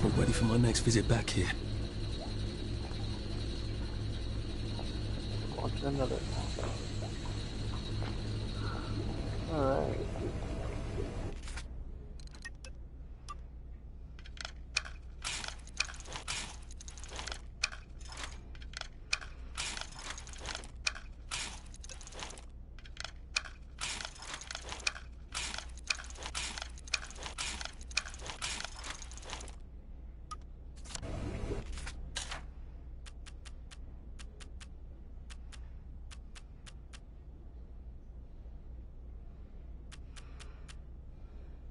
[SPEAKER 2] I'm ready for my next visit back here.
[SPEAKER 1] Watch another. Alright.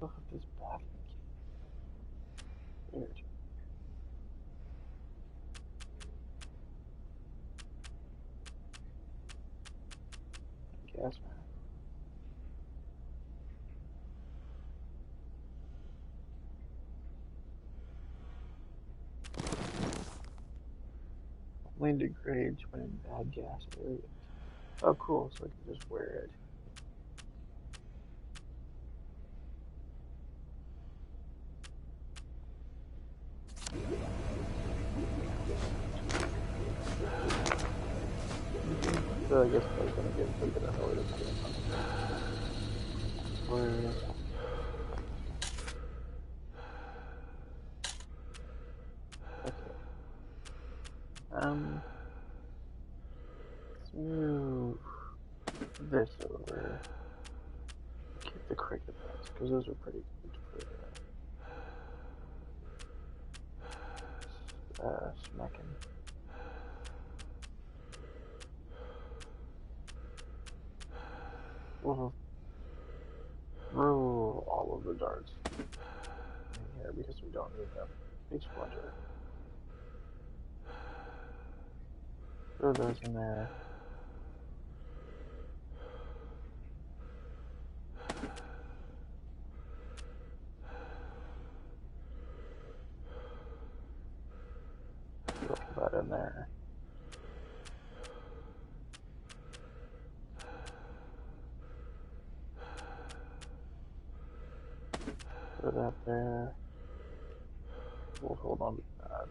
[SPEAKER 1] Look at this back. Weird. Gas man. Only degrades when in bad gas areas. Oh, cool. So I can just wear it. So I guess I was gonna get a bit of hell this game. Where? Okay. Let's move this over. Keep the cricket bats, because those are pretty good for smacking. We'll throw all of the darts in here because we don't need them. Big splinter. Throw those in there. Throw that in there. Throw that there. We'll hold on to that.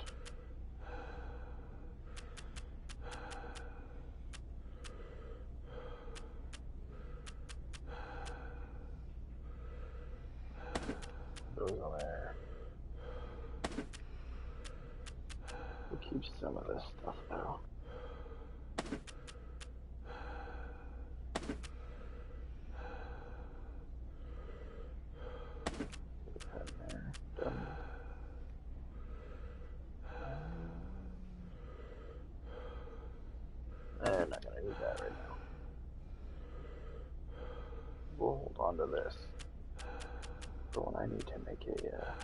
[SPEAKER 1] Those on there. We'll keep some of this stuff now. I'm not gonna use that right now. We'll hold on to this for when I need to make a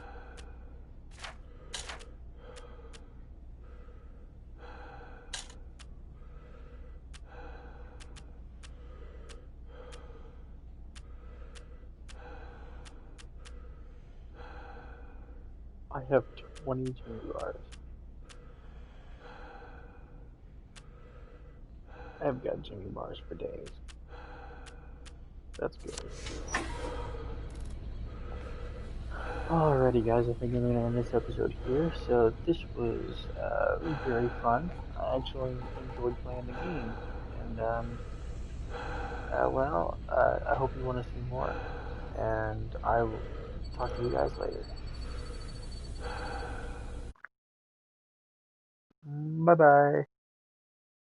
[SPEAKER 1] I have 22 bars. I've got Jimmy bars for days. That's good. Alrighty guys, I think I'm going to end this episode here. So this was very fun. I actually enjoyed playing the game. And I hope you want to see more. And I will talk to you guys later. Bye bye.